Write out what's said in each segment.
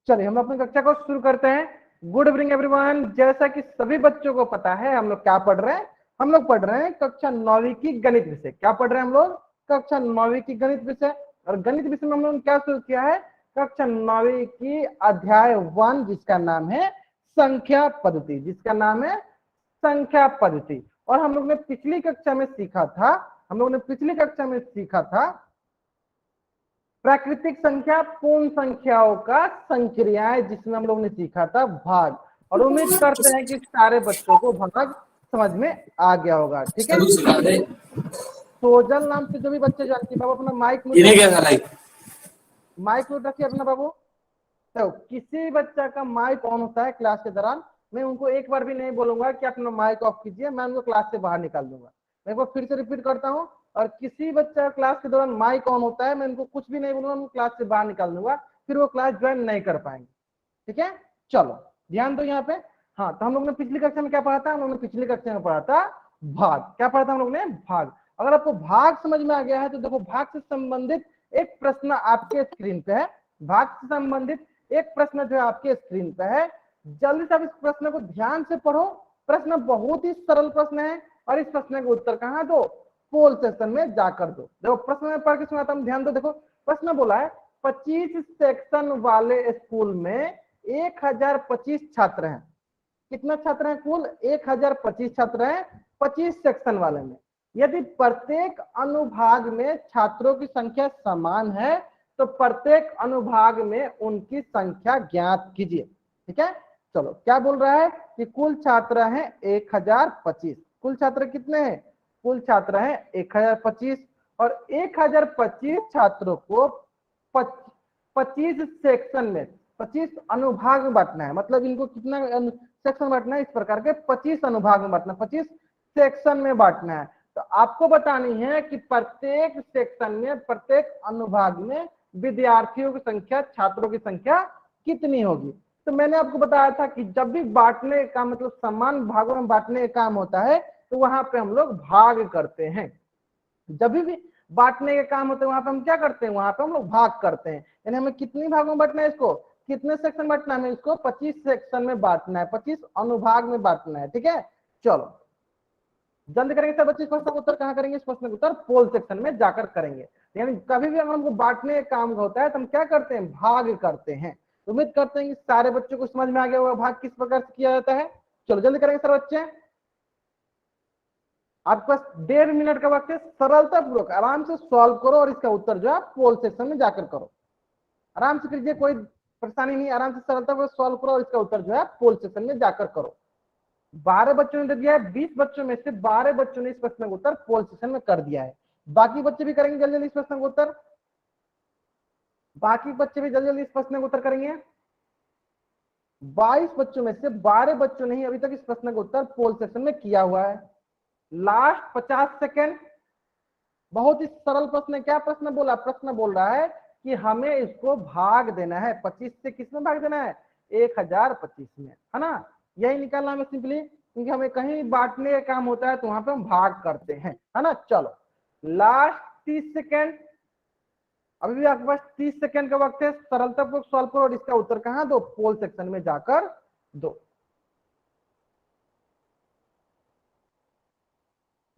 चलिए हम अपनी कक्षा को शुरू करते हैं। Good evening everyone. जैसा कि सभी बच्चों को पता है हम लोग क्या पढ़ रहे हैं, हम लोग पढ़ रहे हैं कक्षा 9वीं की गणित विषय। क्या पढ़ रहे हैं हम लोग? कक्षा 9वीं की गणित विषय। और गणित विषय में हम लोगों ने क्या शुरू किया है? कक्षा 9वीं की अध्याय 1 जिसका नाम है संख्या पद्धति, जिसका नाम है संख्या पद्धति। और हम लोग ने पिछली कक्षा में सीखा था, प्राकृतिक संख्या, पूर्ण संख्याओं का संक्रियाएं, जिसमें हम लोग ने सीखा था भाग। और उम्मीद करते हैं कि सारे बच्चों को भाग समझ में आ गया होगा। ठीक है, सोजल नाम से जो भी बच्चे जानते हैं, बाबू अपना माइक म्यूट रखिए अपना बाबू। तो किसी बच्चा का माइक ऑन होता है क्लास के दौरान, मैं उनको एक बार भी नहीं बोलूंगा कि अपना माइक ऑफ कीजिए, मैं उनको क्लास से बाहर निकाल दूंगा। मैं एक बार फिर से रिपीट करता हूँ, और किसी बच्चा क्लास के दौरान माइक ऑन होता है, मैं उनको कुछ भी नहीं बोलूंगा, उनको क्लास से बाहर निकाल दूंगा, फिर वो क्लास ज्वाइन नहीं कर पाएंगे। ठीक है, चलो ध्यान दो यहाँ पे। हाँ, तो हम लोग ने पिछली कक्षा में क्या पढ़ा था? हम लोग ने पिछली कक्षा में पढ़ा था भाग। क्या पढ़ा था हम लोग ने? भाग। अगर आपको भाग समझ में आ गया है तो देखो, भाग से संबंधित एक प्रश्न आपके स्क्रीन पे है। भाग से संबंधित एक प्रश्न जो है आपके स्क्रीन पे है। जल्दी से आप इस प्रश्न को ध्यान से पढ़ो। प्रश्न बहुत ही सरल प्रश्न है, और इस प्रश्न का उत्तर कहाँ दो? पोल सेक्शन में जाकर दो। देखो प्रश्न में पढ़ के सुनाता हूं, ध्यान दो। देखो प्रश्न बोला है 25 सेक्शन वाले स्कूल में 1025 छात्र हैं। कितना छात्र हैं कुल? 1025 छात्र हैं 25 सेक्शन वाले में। यदि प्रत्येक अनुभाग में छात्रों की संख्या समान है तो प्रत्येक अनुभाग में उनकी संख्या ज्ञात कीजिए। ठीक है, चलो क्या बोल रहा है कि कुल छात्र हैं 1025। कुल छात्र कितने हैं? कुल छात्र हैं 1025, और 1025 छात्रों को 25 सेक्शन में, 25 अनुभाग में बांटना है। मतलब इनको कितना सेक्शन बांटना है? इस प्रकार के 25 अनुभाग में बांटना, 25 सेक्शन में बांटना है। तो आपको बतानी है कि प्रत्येक सेक्शन में, प्रत्येक अनुभाग में विद्यार्थियों की संख्या, छात्रों की संख्या कितनी होगी। तो मैंने आपको बताया था कि जब भी बांटने का मतलब समान भागों में बांटने का काम होता है तो वहां पे हम लोग भाग करते हैं। जब भी बांटने के काम होते हैं वहां पे हम क्या करते हैं? वहां पे हम लोग भाग करते हैं। यानी हमें कितनी भागों में बांटना है इसको? कितने सेक्शन बांटना है? हमें इसको 25 सेक्शन में बांटना है, 25 अनुभाग में बांटना है। ठीक है, चलो जल्द करेंगे सब बच्चे। इस प्रश्न का उत्तर कहाँ करेंगे? इस प्रश्न का उत्तर पोल सेक्शन में जाकर करेंगे। यानी कभी भी अगर हमको बांटने का काम होता है तो हम क्या करते हैं? भाग करते हैं। उम्मीद करते हैं कि सारे बच्चों को समझ में आ गया होगा भाग किस प्रकार से किया जाता है। चलो जल्दी करेंगे सर बच्चे, आपके पास 1.5 मिनट का वक्त है। सरलता पूर्वक आराम से सॉल्व करो और इसका उत्तर जो है पोल सेक्शन में जाकर करो। आराम से कीजिए, कोई परेशानी नहीं, आराम से सरलता पूर्वक सॉल्व करो और इसका उत्तर जो है पोल सेक्शन में जाकर करो। 12 बच्चों ने दे दिया है, 20 बच्चों में से 12 बच्चों ने इस प्रश्न का उत्तर पोल सेक्शन में कर दिया है। बाकी बच्चे भी करेंगे जल्दी जल्दी इस प्रश्न का उत्तर। बाकी बच्चे भी जल्दी जल्दी इस प्रश्न का उत्तर करेंगे। 22 बच्चों में से 12 बच्चों ने ही अभी तक इस प्रश्न का उत्तर पोल सेक्शन में किया हुआ है। Last 50 second. बहुत ही सरल प्रश्न है। क्या प्रश्न बोला? प्रश्न बोल रहा है कि हमें इसको भाग देना है। 25 से किसमें भाग देना है? 1025 में, है ना? यही निकालना हमें सिंपली, क्योंकि हमें कहीं बांटने का काम होता है तो वहां पे हम भाग करते हैं, है ना? चलो लास्ट 30 सेकेंड। अभी भी आपके पास 30 सेकेंड का वक्त है। सरलतापूर्वक सॉल्व करो और इसका उत्तर कहां दो? पोल सेक्शन में जाकर दो।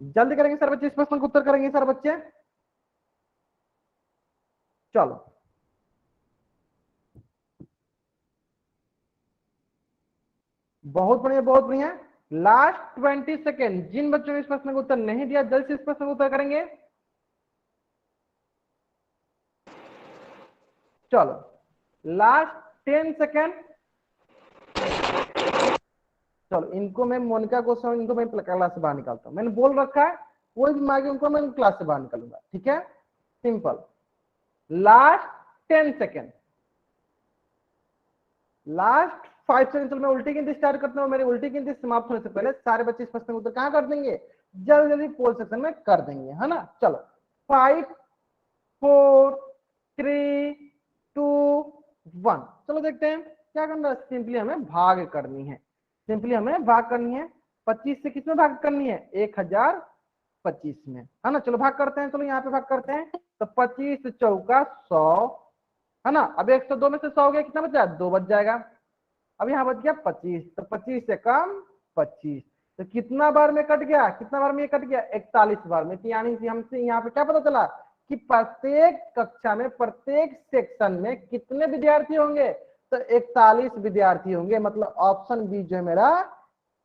जल्दी करेंगे सर बच्चे, इस प्रश्न का उत्तर करेंगे सर बच्चे। चलो बहुत बढ़िया, बहुत बढ़िया। Last 20 second. जिन बच्चों ने इस प्रश्न का उत्तर नहीं दिया जल्द से इस प्रश्न का उत्तर करेंगे। चलो लास्ट 10 सेकेंड। चलो इनको मैं, मोनिका को इनको मैं क्लास से बाहर निकालता हूं। मैंने बोल रखा है कोई भी मांगे उनको मैं क्लास से बाहर निकालूंगा। ठीक है, simple. Last 10 second, last 5 second. चलो मैं उल्टी गिनती स्टार्ट करता हूँ। मेरी उल्टी गिनती समाप्त होने से पहले सारे बच्चे इस प्रश्न का उत्तर कहां कर देंगे? जल्दी जल्दी पोल सेक्शन में कर देंगे, है ना? चलो 5 4 3 2 1। चलो देखते हैं क्या करना है। सिंपली हमें भाग करनी है, सिंपली हमें भाग करनी है। 25 से किसमें भाग करनी है? 1025 में, है ना? चलो भाग करते हैं। चलो यहाँ पे भाग करते हैं। तो 25 चौका 100, है ना। अब 102 में से 100 हो गया, कितना बचा? 2 बच जाएगा। अब यहाँ बच गया 25, तो 25 से कम 25, तो कितना बार में कट गया? कितना बार में ये कट गया? 41 बार में। तो यानी कि हमसे यहाँ पे क्या पता चला कि प्रत्येक कक्षा में, प्रत्येक सेक्शन में कितने विद्यार्थी होंगे? तो 41 विद्यार्थी होंगे। मतलब ऑप्शन बी जो है मेरा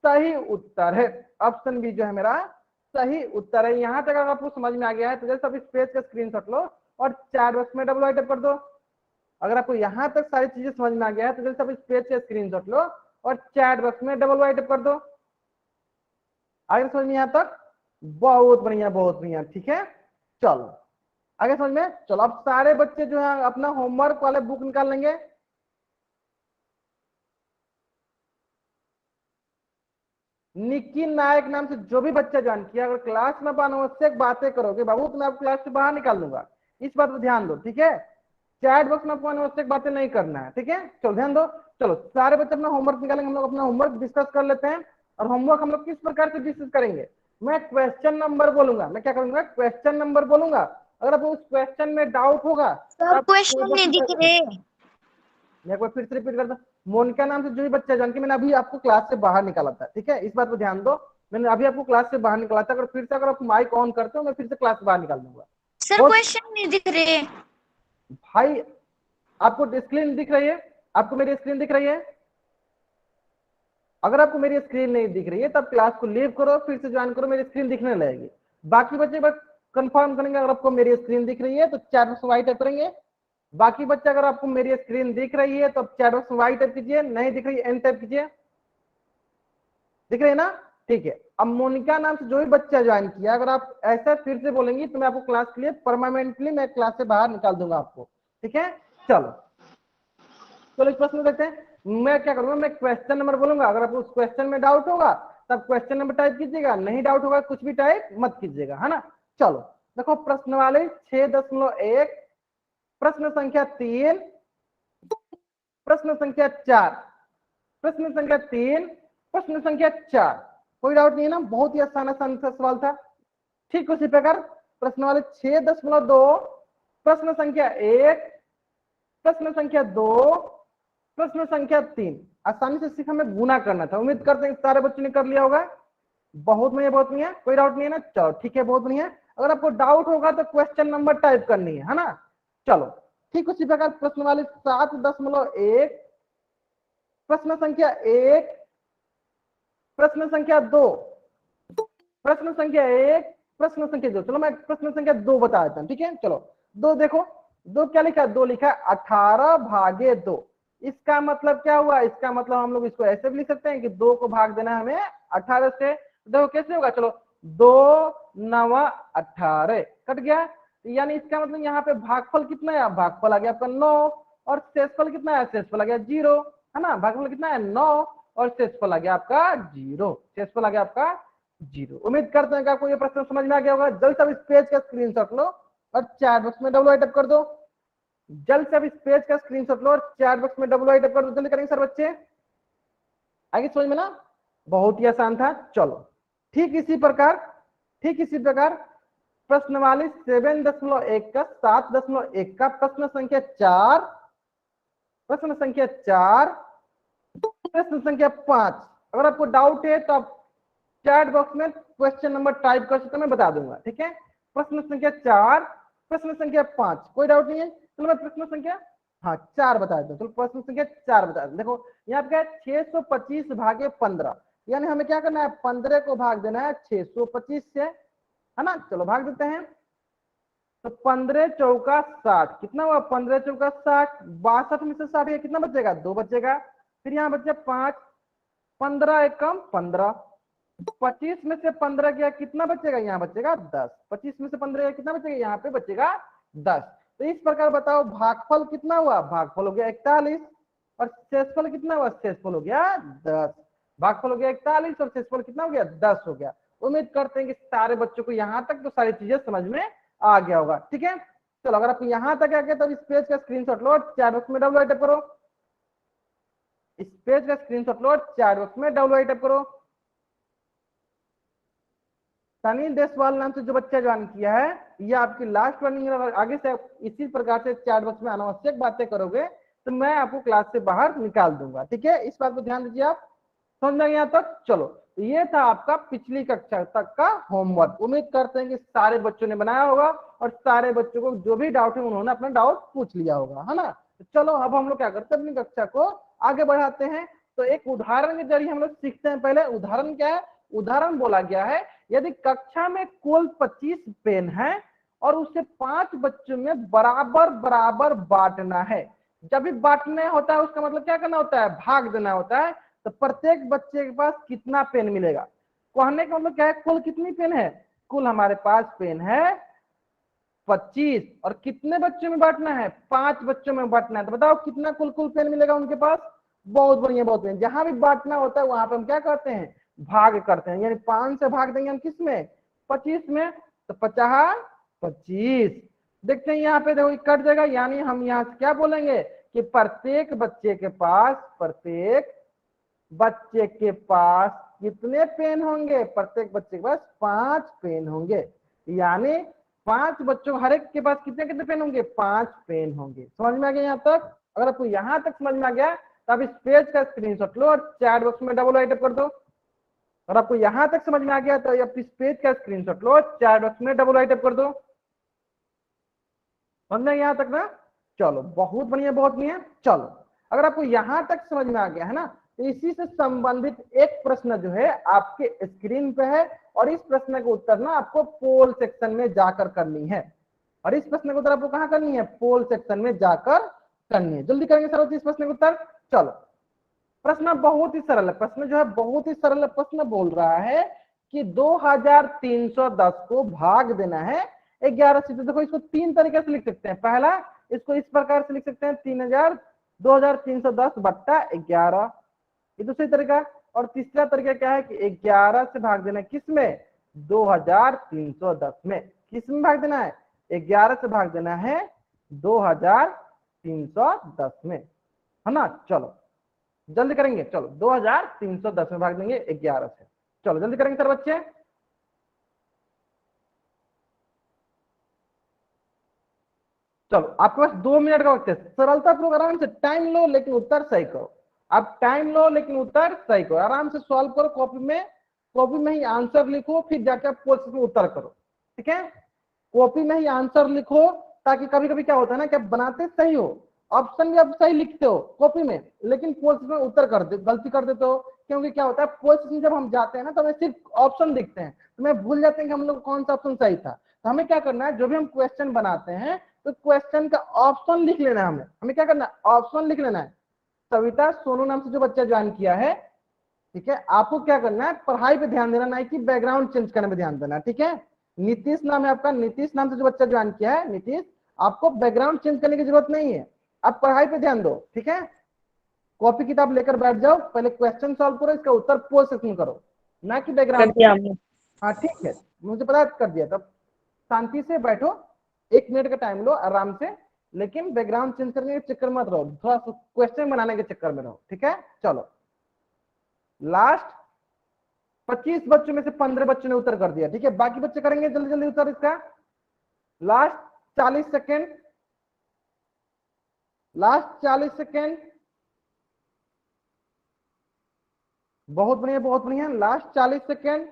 सही उत्तर है। ऑप्शन बी जो है मेरा सही उत्तर है। यहाँ तक अगर आपको समझ में आ गया है तो जैसे अब इस पेज का स्क्रीनशॉट लो और चैट बॉक्स में डबल टाइप कर दो। अगर आपको यहाँ तक सारी चीजें समझ में आ गया है तो जल्दी से इस पेज से स्क्रीनशॉट लो और चैट बॉक्स में डबल वाइट कर दो। आगे समझ में यहाँ तक? बहुत बढ़िया, बहुत बढ़िया। ठीक है, चलो आगे समझ में। चलो अब सारे बच्चे जो है अपना होमवर्क वाले बुक निकाल लेंगे। निकी नायक नाम से जो भी बच्चा ज्वाइन किया, अगर क्लास में अनावश्यक बातें करोगे बाबू तो मैं आपको क्लास से बाहर निकाल दूंगा। इस बात पर ध्यान दो, ठीक है। चैट बॉक्स में आपको अनावश्यक बातें नहीं करना है, ठीक है। चलो ध्यान दो। चलो सारे बच्चे अपना होमवर्क निकालेंगे, हम लोग अपना होमवर्क डिस्कस कर लेते हैं। और होमवर्क हम लोग किस प्रकार से डिस्कस करेंगे? मैं क्वेश्चन नंबर बोलूंगा। मैं क्या करूंगा? क्वेश्चन नंबर बोलूंगा। अगर आपको उस क्वेश्चन में डाउट होगा तो सर आप कोई क्वेश्चन नहीं दिख बात, रहे। मैं एक बार फिर से रिपीट करता हूँ। मोनिका नाम से जो भी बच्चा जान के मैंने अभी आपको क्लास से बाहर निकाला था, ठीक है। इस बात पर ध्यान दो, मैंने अभी आपको क्लास से बाहर निकाला था। अगर फिर से अगर आप माइक ऑन करते हो मैं फिर से क्लास से बाहर निकाल दूंगा। सर बहुत क्वेश्चन नहीं दिख रहे। भाई, आपको स्क्रीन दिख रही है? आपको मेरी स्क्रीन दिख रही है? अगर आपको मेरी स्क्रीन नहीं दिख रही है तब क्लास को लीव करो, फिर से ज्वाइन करो, मेरी स्क्रीन दिखने लगेगी। बाकी बच्चे बस कंफर्म करेंगे अगर आपको मेरी स्क्रीन दिख रही है तो चैट बॉक्स में वाइट टाइप करेंगे। बाकी बच्चे अगर आपको मेरी स्क्रीन दिख रही है तो चैट बॉक्स में वाइट टाइप कीजिए, नहीं दिख रही है एन टाइप कीजिए। दिख रही है ना? ठीक है। अब मोनिका नाम से जो भी बच्चा ज्वाइन किया, अगर आप ऐसा फिर से बोलेंगी तो मैं आपको क्लास के लिए परमानेंटली मैं क्लास से बाहर निकाल दूंगा आपको, ठीक है। चलो चलो इस प्रश्न में देखते हैं। मैं क्या करूंगा? मैं क्वेश्चन नंबर बोलूंगा। अगर आपको उस क्वेश्चन में डाउट होगा तब क्वेश्चन नंबर टाइप कीजिएगा, नहीं डाउट होगा कुछ भी टाइप मत कीजिएगा, है ना। चलो देखो प्रश्न वाले 6.1, प्रश्न संख्या 3, प्रश्न संख्या 4, प्रश्न संख्या 3, प्रश्न संख्या 4। कोई डाउट नहीं है ना? बहुत ही आसान आसान सा सवाल था। ठीक उसी प्रकार प्रश्न वाले 6.2, प्रश्न संख्या 1, प्रश्न संख्या 2, प्रश्न संख्या 3। आसानी से सिर्फ हमें गुना करना था। उम्मीद करते हैं सारे बच्चों ने कर लिया होगा। बहुत बढ़िया, बहुत बढ़िया। कोई डाउट नहीं है ना? चलो ठीक है, बहुत बढ़िया। अगर आपको डाउट होगा तो क्वेश्चन नंबर टाइप करनी है ना। चलो ठीक उसी प्रकार प्रश्न वाले 7.1, प्रश्न संख्या 1, प्रश्न संख्या 2, प्रश्न संख्या 1, प्रश्न संख्या 2। चलो मैं प्रश्न संख्या 2 बता देता हूँ, ठीक है। चलो दो देखो, दो क्या लिखा है? 2 लिखा है 18/2। इसका मतलब क्या हुआ? इसका मतलब हम लोग इसको ऐसे भी लिख सकते हैं कि 2 को भाग देना है हमें 18 से। देखो कैसे होगा? चलो 2×9=18 कट गया। यानी इसका मतलब यहाँ पे भागफल कितना है? भागफल आ गया आपका 9 और शेषफल कितना है? शेषफल आ गया 0, है ना। भागफल कितना है? 9 और शेषफल आ गया आपका 0। शेषफल आ गया आपका 0। उम्मीद करते हैं कि आपको ये प्रश्न समझ में आ गया होगा। जल्द से अब इस पेज का स्क्रीनशॉट लो और चैट बॉक्स में डब्ल्यू टाइप कर दो। जल्द से अब इस पेज का स्क्रीनशॉट लो और चैट बॉक्स में डब्ल्यू टाइप कर दो। जल्दी करेंगे सर बच्चे, आगे समझ में ना? बहुत ही आसान था। चलो ठीक इसी प्रकार, ठीक इसी प्रकार प्रश्नवाली 7.1 का 7.1 का प्रश्न संख्या 4, प्रश्न संख्या 4, प्रश्न संख्या 5। अगर आपको डाउट है तो आप चैट बॉक्स में क्वेश्चन नंबर टाइप कर सकते हैं, मैं बता दूंगा, ठीक है। प्रश्न संख्या 4, प्रश्न संख्या 5। कोई डाउट नहीं है? चलो मैं प्रश्न संख्या, हाँ 4 बता देता हूँ। चलो प्रश्न संख्या 4 बता दें। देखो यहाँ पे 625/15, यानी हमें क्या करना है? 15 को भाग देना है 625 से, है ना। चलो भाग देते हैं। तो 15 चौका 60, कितना हुआ? 15 चौका 60, 62 में से 60 गया, कितना बचेगा? 2 बचेगा। फिर यहाँ बचे 5, 15 एकम 15, 25 में से 15 गया, कितना बचेगा? यहाँ बचेगा 10। 25 में से 15 गया, कितना बचेगा? यहाँ पे बचेगा 10। तो इस प्रकार बताओ भागफल कितना हुआ? भागफल हो गया 41 और शेषफल कितना हुआ? शेषफल हो गया 10। भागफल हो गया 41 और शेषफल कितना हो गया? 10 हो गया। उम्मीद करते हैं कि सारे बच्चों को यहाँ तक तो सारी चीजें समझ में आ गया होगा, ठीक है। चलो अगर आपको यहाँ तक आ गया तो इस पेज का स्क्रीनशॉट लो और चैट बॉक्स में डब्ल्यू टाइप करो। इस पेज का स्क्रीनशॉट लो और चैट बॉक्स में डब्ल्यू टाइप करो। सनी देसवाल नाम से जो बच्चा ज्वाइन किया है, ये आपकी लास्ट वार्निंग। अगर आगे से आप इसी प्रकार से चैट बॉक्स में अनावश्यक बातें करोगे तो मैं आपको क्लास से बाहर निकाल दूंगा, ठीक है। इस बात को ध्यान दीजिए आप। समझ में यहाँ तक? चलो, ये था आपका पिछली कक्षा तक का होमवर्क। उम्मीद करते हैं कि सारे बच्चों ने बनाया होगा और सारे बच्चों को जो भी डाउट है उन्होंने अपना डाउट पूछ लिया होगा, है ना। तो चलो अब हम लोग क्या करते हैं, अपनी कक्षा को आगे बढ़ाते हैं। तो एक उदाहरण के जरिए हम लोग सीखते हैं। पहले उदाहरण क्या है? उदाहरण बोला गया है, यदि कक्षा में कुल 25 पेन है और उसे 5 बच्चों में बराबर बराबर बांटना है। जब भी बांटना होता है उसका मतलब क्या करना होता है? भाग देना होता है। तो प्रत्येक बच्चे के पास कितना पेन मिलेगा? कहने का मतलब क्या है? कुल कितनी पेन है? कुल हमारे पास पेन है 25 और कितने बच्चों में बांटना है? 5 बच्चों में बांटना है। तो बताओ कितना कुल कुल पेन मिलेगा उनके पास? बहुत बढ़िया, बहुत बढ़िया। जहां भी बांटना होता है वहां पे हम क्या करते हैं? भाग करते हैं। यानी 5 से भाग देंगे हम किस में? 25 में। तो 50 25। देखते हैं यहाँ पे, देखो कट जाएगा। यानी हम यहाँ से क्या बोलेंगे कि प्रत्येक बच्चे के पास कितने पेन होंगे? प्रत्येक बच्चे के पास 5 पेन होंगे। यानी 5 बच्चों, हर एक के पास कितने कितने पेन होंगे? 5 पेन होंगे। समझ में आ गया यहाँ तक? अगर आपको यहाँ तक समझ में आ गया तो आप इस पेज का स्क्रीनशॉट लो और चैट बॉक्स में डबल राइट कर दो। अगर आपको यहाँ तक समझ में आ गया तो आप इस पेज का स्क्रीनशॉट लो और चैट बॉक्स में डबल राइट कर दो। समझ में यहाँ तक ना? चलो बहुत बढ़िया, बहुत बढ़िया। चलो, अगर आपको यहाँ तक समझ में आ गया है ना, तो इसी से संबंधित एक प्रश्न जो है आपके स्क्रीन पे है और इस प्रश्न का उत्तर ना आपको पोल सेक्शन में जाकर करनी है। और इस प्रश्न का उत्तर आपको कहाँ करनी है? पोल सेक्शन में जाकर करनी है। जल्दी करेंगे सर इस प्रश्न का उत्तर। चलो, प्रश्न बहुत ही सरल है। प्रश्न जो है बहुत ही सरल है। प्रश्न बोल रहा है कि 2310 को भाग देना है 11 से। तो देखो इसको 3 तरीके से लिख सकते हैं। पहला, इसको इस प्रकार से लिख सकते हैं 2310 बट्टा 11, ये दूसरी तरीका। और तीसरा तरीका क्या है कि 11 से भाग देना है किसमें? 2310 में। किस में भाग देना है? 11 से भाग देना है 2310 में, है ना। चलो जल्दी करेंगे। चलो 2310 में भाग देंगे 11 से। चलो जल्दी करेंगे सर बच्चे। चलो आपके पास 2 मिनट का वक्त है। सरलता पूर्वक आराम से टाइम लो लेकिन उत्तर सही करो। आप टाइम लो लेकिन उत्तर सही करो। आराम से सॉल्व करो। कॉपी में ही आंसर लिखो, फिर जाके आप क्वेश्चन में उत्तर करो, ठीक है। कॉपी में ही आंसर लिखो, ताकि कभी कभी क्या होता है ना कि आप बनाते सही हो, ऑप्शन भी आप सही लिखते हो कॉपी में, लेकिन क्वेश्चन में उत्तर कर दे गलती कर देते हो। क्योंकि क्या होता है, क्वेश्चन जब हम जाते हैं ना तो हमें सिर्फ ऑप्शन दिखते हैं, तो मैं भूल जाते हैं कि हम लोग कौन सा ऑप्शन सही था। तो हमें क्या करना है, जो भी हम क्वेश्चन बनाते हैं तो क्वेश्चन का ऑप्शन लिख लेना है। हमें क्या करना है? ऑप्शन लिख लेना है। सविता सोनू नाम से जो बच्चा ज्वाइन किया है, ठीक है, आपको क्या करना है? पढ़ाई पे ध्यान देना, नहीं कि बैकग्राउंड चेंज करने में ध्यान देना, ठीक है। नीतीश नाम है आपका, नीतीश नाम से जो बच्चा ज्वाइन किया है, नीतीश, आपको बैकग्राउंड चेंज करने की जरूरत नहीं है। आप पढ़ाई पे ध्यान दो, ठीक है। कॉपी किताब लेकर बैठ जाओ, पहले क्वेश्चन सॉल्व करो, इसका उत्तर पोस्ट सेक्शन करो, ना कि कर बैकग्राउंड। दिया हमने। हाँ ठीक है, मुझे पता है कर दिया। तब शांति से बैठो, 1 मिनट का टाइम लो आराम से, लेकिन बैकग्राउंड चेंज करने के चक्कर मत रहो, थोड़ा क्वेश्चन बनाने के चक्कर में रहो, ठीक है। चलो, लास्ट 25 बच्चों में से 15 बच्चों ने उत्तर कर दिया, ठीक है। बाकी बच्चे करेंगे जल्दी जल्दी उत्तर इसका। Last 40 second, last 40 second. बहुत बढ़िया, बहुत बढ़िया। Last 40 second.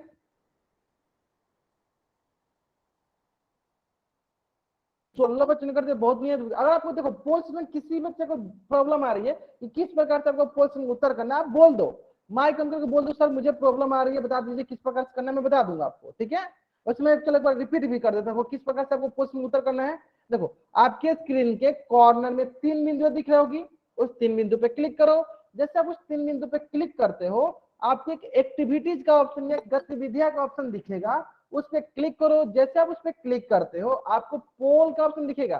16 बच्चों ने कर दिया, बहुत बढ़िया। अगर आपको देखो पोस्ट में किसी बच्चे को प्रॉब्लम आ रही है कि किस प्रकार से आपको पोस्ट में उत्तर करना है, आप बोल दो, माइक ऑन करके बोल दो, सर मुझे प्रॉब्लम आ रही है, बता दीजिए किस प्रकार से करना है, मैं बता दूंगा आपको, ठीक है। उसमें चलो एक बार रिपीट भी कर देता हूँ किस प्रकार से आपको पोस्ट में उत्तर करना है। देखो, आपके स्क्रीन के कॉर्नर में 3 बिंदु दिख रही होगी, उस 3 बिंदु पे क्लिक करो। जैसे आप उस 3 बिंदु पे क्लिक करते हो, आपको एक एक्टिविटीज का ऑप्शन या गतिविधियां का ऑप्शन दिखेगा, उस पर क्लिक करो। जैसे आप उस पर क्लिक करते हो, आपको पोल का ऑप्शन दिखेगा,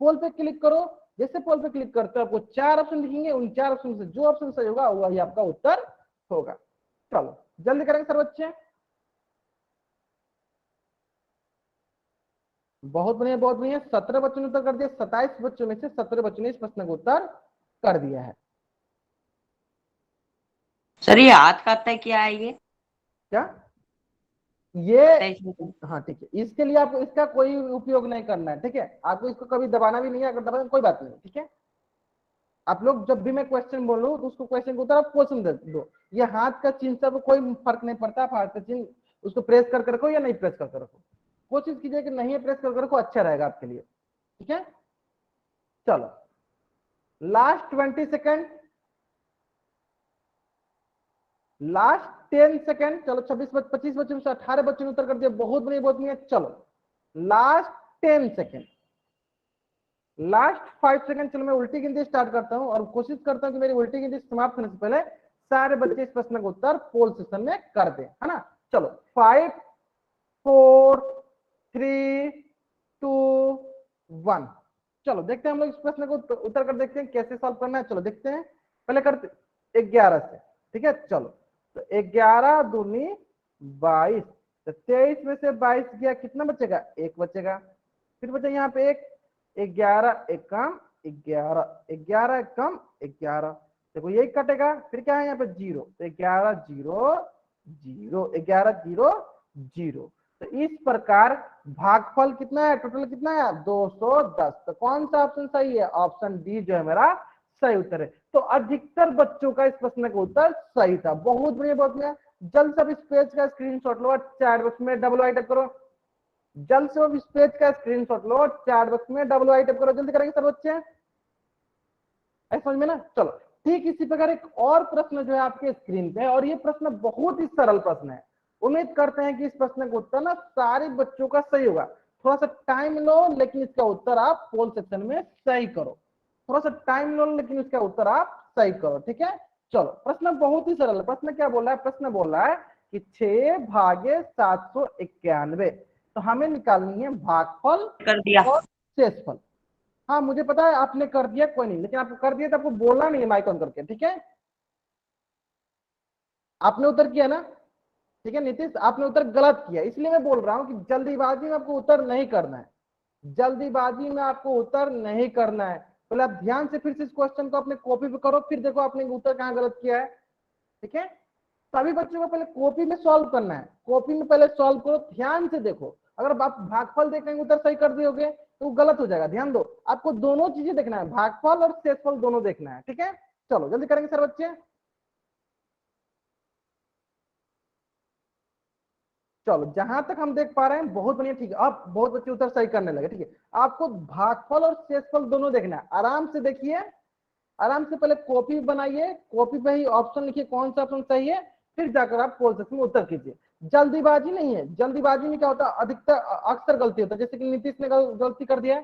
पोल पे क्लिक करो। जैसे पोल पे क्लिक करते हो, आपको 4 ऑप्शन दिखेंगे, उन 4 ऑप्शन से जो ऑप्शन सही होगा वही आपका उत्तर होगा। चलो जल्दी करेंगे सर बच्चे। बहुत बढ़िया, बहुत बढ़िया। 17 बच्चों ने उत्तर कर दिया। 27 बच्चों में से 17 बच्चों ने इस प्रश्न का उत्तर कर दिया है। सर ये हाथ का तय क्या है ये? क्या? ये 23 हाँ ठीक है, इसके लिए आपको इसका कोई उपयोग नहीं करना है, ठीक है, आपको इसको कभी दबाना भी नहीं है, अगर दबाना कोई बात नहीं, ठीक है। आप लोग जब भी मैं क्वेश्चन बोलूं तो उसको क्वेश्चन के उत्तर आप क्वेश्चन दे दो। ये हाथ का चिन्ह सब कोई फर्क नहीं पड़ता, आप हाथ का चिन्ह उसको प्रेस करके रखो या नहीं प्रेस करके रखो, कोशिश कीजिए कि नहीं प्रेस करके रखो, अच्छा रहेगा आपके लिए, ठीक है। चलो लास्ट 20 सेकेंड, लास्ट 10 सेकेंड, चलो 25 बच्चों में से 18 बच्चों ने उत्तर कर दिया, बहुत बढ़िया बहुत बढ़िया। चलो लास्ट 10 सेकेंड, लास्ट 5 सेकेंड, चलो मैं उल्टी गिनती स्टार्ट करता हूं और कोशिश करता हूं कि मेरी उल्टी गिनती समाप्त होने से पहले सारे बच्चे इस प्रश्न का उत्तर पोल सेक्शन में कर दें, है ना। चलो 5 4 3 2 1, चलो देखते हैं हम लोग इस प्रश्न को उत्तर कर देखते हैं कैसे सॉल्व करना है। चलो देखते हैं, पहले करते 11 से, ठीक है। चलो तो 11 दूनी 22, तो 23 में से 22 गया, कितना बचेगा, एक बचेगा। फिर बचा यहाँ पे एक, 11 एक कम 11, 11 एक कम 11, देखो यही कटेगा, फिर क्या है यहाँ पे जीरो, तो 11 जीरो जीरो, 11 जीरो जीरो। तो इस प्रकार भागफल कितना है, टोटल कितना है 210, तो कौन सा ऑप्शन सही है, ऑप्शन डी जो है मेरा सही उत्तर है। तो अधिकतर बच्चों का इस प्रश्न का उत्तर सही था, बहुत बढ़िया बहुत बढ़िया। जल्द से इस पेज का स्क्रीनशॉट लो, चैट बॉक्स में डबल आई टाइप करो, जल्द से इस पेज का स्क्रीनशॉट लो, चैट बॉक्स में डबल आई टाइप करो, जल्दी करेंगे सब बच्चे, समझ में ना। चलो ठीक इसी प्रकार एक और प्रश्न जो है आपके स्क्रीन पे, और ये प्रश्न बहुत ही सरल प्रश्न है, उम्मीद करते हैं कि इस प्रश्न का उत्तर ना सारे बच्चों का सही होगा। थोड़ा सा टाइम लो, लेकिन इसका उत्तर आप पोल सेक्शन में सही करो, थोड़ा सा टाइम लो लेकिन इसका उत्तर आप सही करो, ठीक है। चलो प्रश्न बहुत ही सरल है, प्रश्न क्या बोल रहा है, प्रश्न बोल रहा है कि 6 भागे 791, तो हमें निकालनी है भागफल कर दिया। और शेषफल। हाँ मुझे पता है आपने कर दिया, कोई नहीं, लेकिन आपको कर दिया तो आपको बोलना नहीं है माइक ऑन करके, ठीक है। आपने उत्तर किया ना, ठीक है नीतीश, आपने उत्तर गलत किया, इसलिए मैं बोल रहा हूं कि जल्दीबाजी में आपको उत्तर नहीं करना है, जल्दीबाजी में आपको उत्तर नहीं करना है। पहले आप ध्यान से फिर से इस क्वेश्चन को अपने कॉपी पे करो, फिर देखो आपने उत्तर कहाँ गलत किया है, ठीक है। सभी बच्चों को पहले कॉपी में सॉल्व करना है, कॉपी में पहले सॉल्व करो, ध्यान से देखो, अगर आप भागफल देखेंगे उत्तर सही कर दियोगे तो गलत हो जाएगा, ध्यान दो, आपको दोनों चीजें देखना है, भागफल और शेषफल दोनों देखना है, ठीक है। चलो जल्दी करेंगे सर बच्चे। चलो जहां तक हम देख पा रहे हैं बहुत बढ़िया, ठीक है, अब बहुत बच्चे उत्तर सही करने लगे, ठीक है। आपको भागफल और शेषफल दोनों देखना है, आराम से देखिए, आराम से पहले कॉपी बनाइए, कॉपी पे ही ऑप्शन लिखिए कौन सा ऑप्शन सही है, फिर जाकर आप पोल सेक्शन में उत्तर कीजिए। जल्दीबाजी नहीं है, जल्दीबाजी में क्या होता है, अधिकतर अक्सर गलती होता है, जैसे कि नीतीश ने गलती कर दिया है,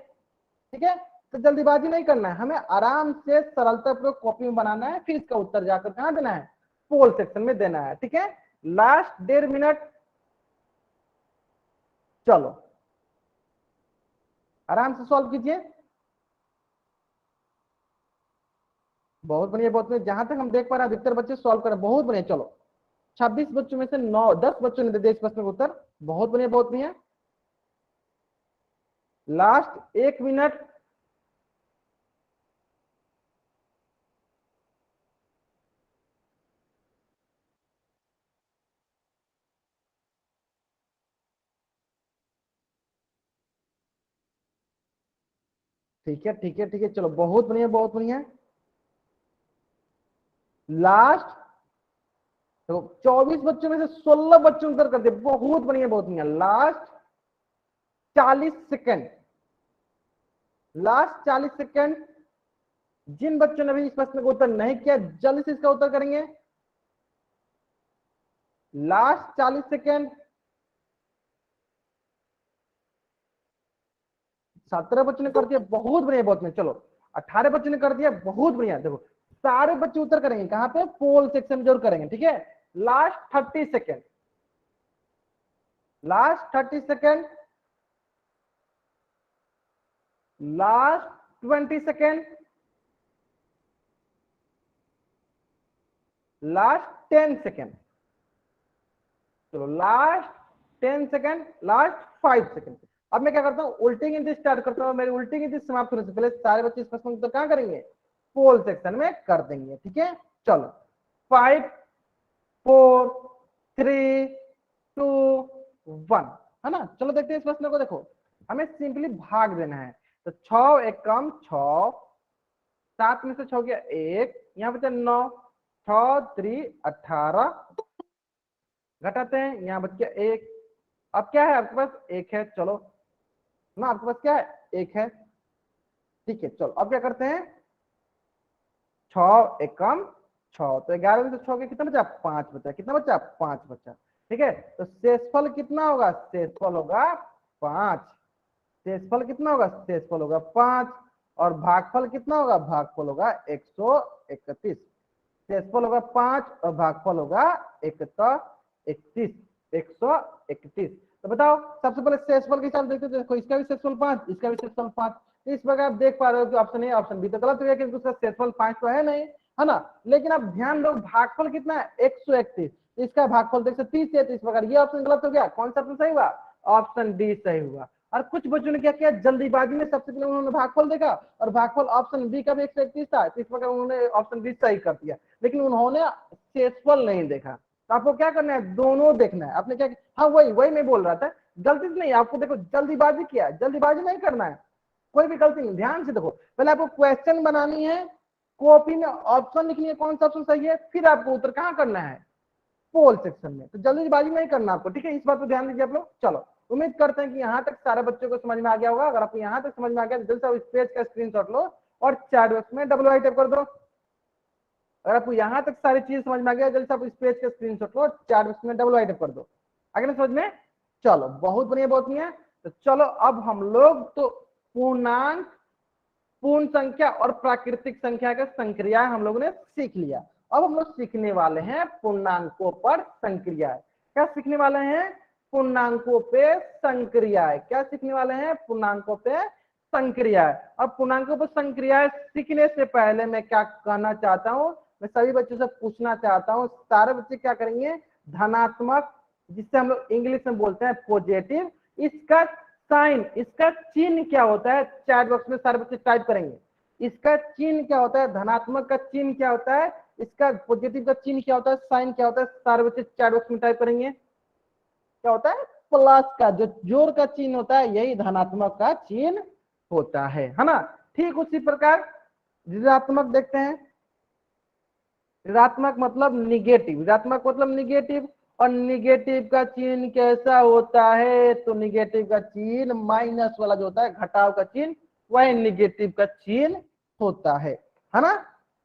ठीक है। तो जल्दीबाजी नहीं करना है, हमें आराम से सरलता पूर्वक कॉपी में बनाना है, फिर इसका उत्तर जाकर कहाँ देना है, पोल सेक्शन में देना है, ठीक है। लास्ट 1.5 मिनट, चलो आराम से सॉल्व कीजिए, बहुत बढ़िया बहुत बढ़िया, जहां तक हम देख पा रहे हैं अधिकतर बच्चे सॉल्व कर रहे हैं, बहुत बढ़िया। चलो 26 बच्चों में से 10 बच्चों ने दे दिया इस प्रश्न का उत्तर, बहुत बढ़िया बहुत बढ़िया। लास्ट 1 मिनट, ठीक है ठीक है ठीक है, चलो बहुत बढ़िया बहुत बढ़िया। लास्ट तो 24 बच्चों में से 16 बच्चों उत्तर कर दिए, बहुत बढ़िया बहुत बढ़िया। लास्ट 40 सेकेंड, लास्ट 40 सेकेंड, जिन बच्चों ने भी इस प्रश्न का उत्तर नहीं किया जल्दी से इसका उत्तर करेंगे, लास्ट 40 सेकेंड, 17 बच्चों ने कर दिया, बहुत बढ़िया बहुत बढ़िया। चलो 18 बच्चों ने कर दिया, बहुत बढ़िया। देखो सारे बच्चे उत्तर करेंगे कहां पे, पोल सेक्शन में जरूर करेंगे, ठीक है। Last 30 second, last 30 second, last 20 second, last 10 second, चलो लास्ट 10 सेकेंड, लास्ट 5 सेकेंड। अब मैं क्या करता हूँ, उल्टी गिनती स्टार्ट करता हूँ, मेरी उल्टी गिनती समाप्त होने से पहले सारे बच्चे इस प्रश्न को कहां करेंगे, पोल सेक्शन में कर देंगे, ठीक है। चलो 5 4 3 2 1, है ना। चलो देखते हैं इस प्रश्न को। देखो हमें सिंपली भाग देना है, तो 6 एकम 6, 7 में से 6 गया 1, यहाँ बचा 9, 6 3 18, घटाते हैं, यहाँ बच गया 1। अब क्या है आपके पास? 1 है, चलो ना, आपके पास क्या है? 1 है, ठीक है। चलो अब क्या करते हैं, 6 एकम 6, तो 11 में से 6 के कितना बचा? 5 बचा। कितना बचा? 5 बचा, ठीक है। तो शेषफल कितना होगा? शेषफल होगा 5। शेषफल कितना होगा? शेषफल होगा 5। और भागफल कितना होगा? भागफल होगा 131। शेषफल होगा 5 और भागफल होगा 131। 131। तो बताओ, सबसे पहले शेषफल के हिसाब देखते हैं। देखो इसका भी शेषफल 5, इसका भी शेषफल 5। इस प्रकार आप देख पा रहे हो कि ऑप्शन ए ऑप्शन बी तो गलत हो गया, क्योंकि उसका शेषफल 5 तो है नहीं, है ना। लेकिन आप ध्यान दो, भागफल कितना है? 131। इसका भागफल देख 30 है, तो इस प्रकार ये ऑप्शन गलत हो गया। कौन सा ऑप्शन सही हुआ? ऑप्शन डी सही हुआ। और कुछ बच्चों ने क्या किया, जल्दीबाजी में सबसे पहले उन्होंने भागफल देखा, और भागफल ऑप्शन बी का भी 131 था, इस प्रकार उन्होंने ऑप्शन बी सही कर दिया, लेकिन उन्होंने शेषफल नहीं देखा। तो आपको क्या करना है? दोनों देखना है। आपने क्या, हाँ वही वही मैं बोल रहा था, गलती से नहीं। आपको देखो जल्दीबाजी किया है, जल्दीबाजी नहीं करना है, कोई भी गलती नहीं। ध्यान से देखो, पहले आपको क्वेश्चन बनानी है, कॉपी में ऑप्शन लिखनी है कौन सा ऑप्शन सही है, फिर आपको उत्तर कहाँ करना है? पोल सेक्शन में। तो जल्दीबाजी नहीं करना आपको, ठीक है। इस बात पर ध्यान दीजिए आप लोग। चलो उम्मीद करते हैं कि यहाँ तक सारे बच्चों को समझ में आ गया होगा। अगर आपको यहाँ तक समझ में आ गया तो जल्दी से इस पेज का स्क्रीनशॉट लो और चैट बॉक्स में डब्ल्यू आई टाइप कर दो। अगर आपको यहाँ तक सारी चीज समझ में आ गया, जल्दी से आप इस पेज का स्क्रीनशॉट लो, चैट बॉक्स में डब्ल्यू आई टाइप कर दो। आगे ना समझ में? चलो बहुत बढ़िया, बहुत बढ़िया। तो चलो अब हम लोग तो पूर्णांक, पूर्ण संख्या और प्राकृतिक संख्या का संक्रिया हम लोगों ने सीख लिया। अब हम लोग सीखने वाले हैं पूर्णांकों पर संक्रिया। क्या सीखने वाले हैं? पूर्णांकों पे संक्रिया। क्या सीखने वाले हैं? पूर्णांकों पे संक्रिया। अब पूर्णांकों पर संक्रिया सीखने से पहले मैं क्या कहना चाहता हूँ, मैं सभी बच्चों से पूछना चाहता हूँ, सारे बच्चे क्या करेंगे? धनात्मक, जिससे हम लोग इंग्लिश में बोलते हैं पॉजिटिव, इसका साइन, इसका चिन्ह क्या होता है? चैट बॉक्स में सारे बच्चे टाइप करेंगे। इसका चिन्ह क्या होता है? धनात्मक का चिन्ह क्या होता है? इसका पॉजिटिव का चिन्ह क्या होता है? साइन क्या होता है? सारे बच्चे चैट बॉक्स में टाइप करेंगे। क्या होता है? प्लस का जो जोड़ का चिन्ह होता है, यही धनात्मक का चिन्ह होता है ना। ठीक उसी प्रकार ऋणात्मक देखते हैं। ऋणात्मक मतलब निगेटिव, ऋणात्मक मतलब निगेटिव। और निगेटिव का चिन्ह कैसा होता है? तो निगेटिव का चिन्ह माइनस वाला जो होता है, घटाव का चिन्ह, वह निगेटिव का चिन्ह होता है ना।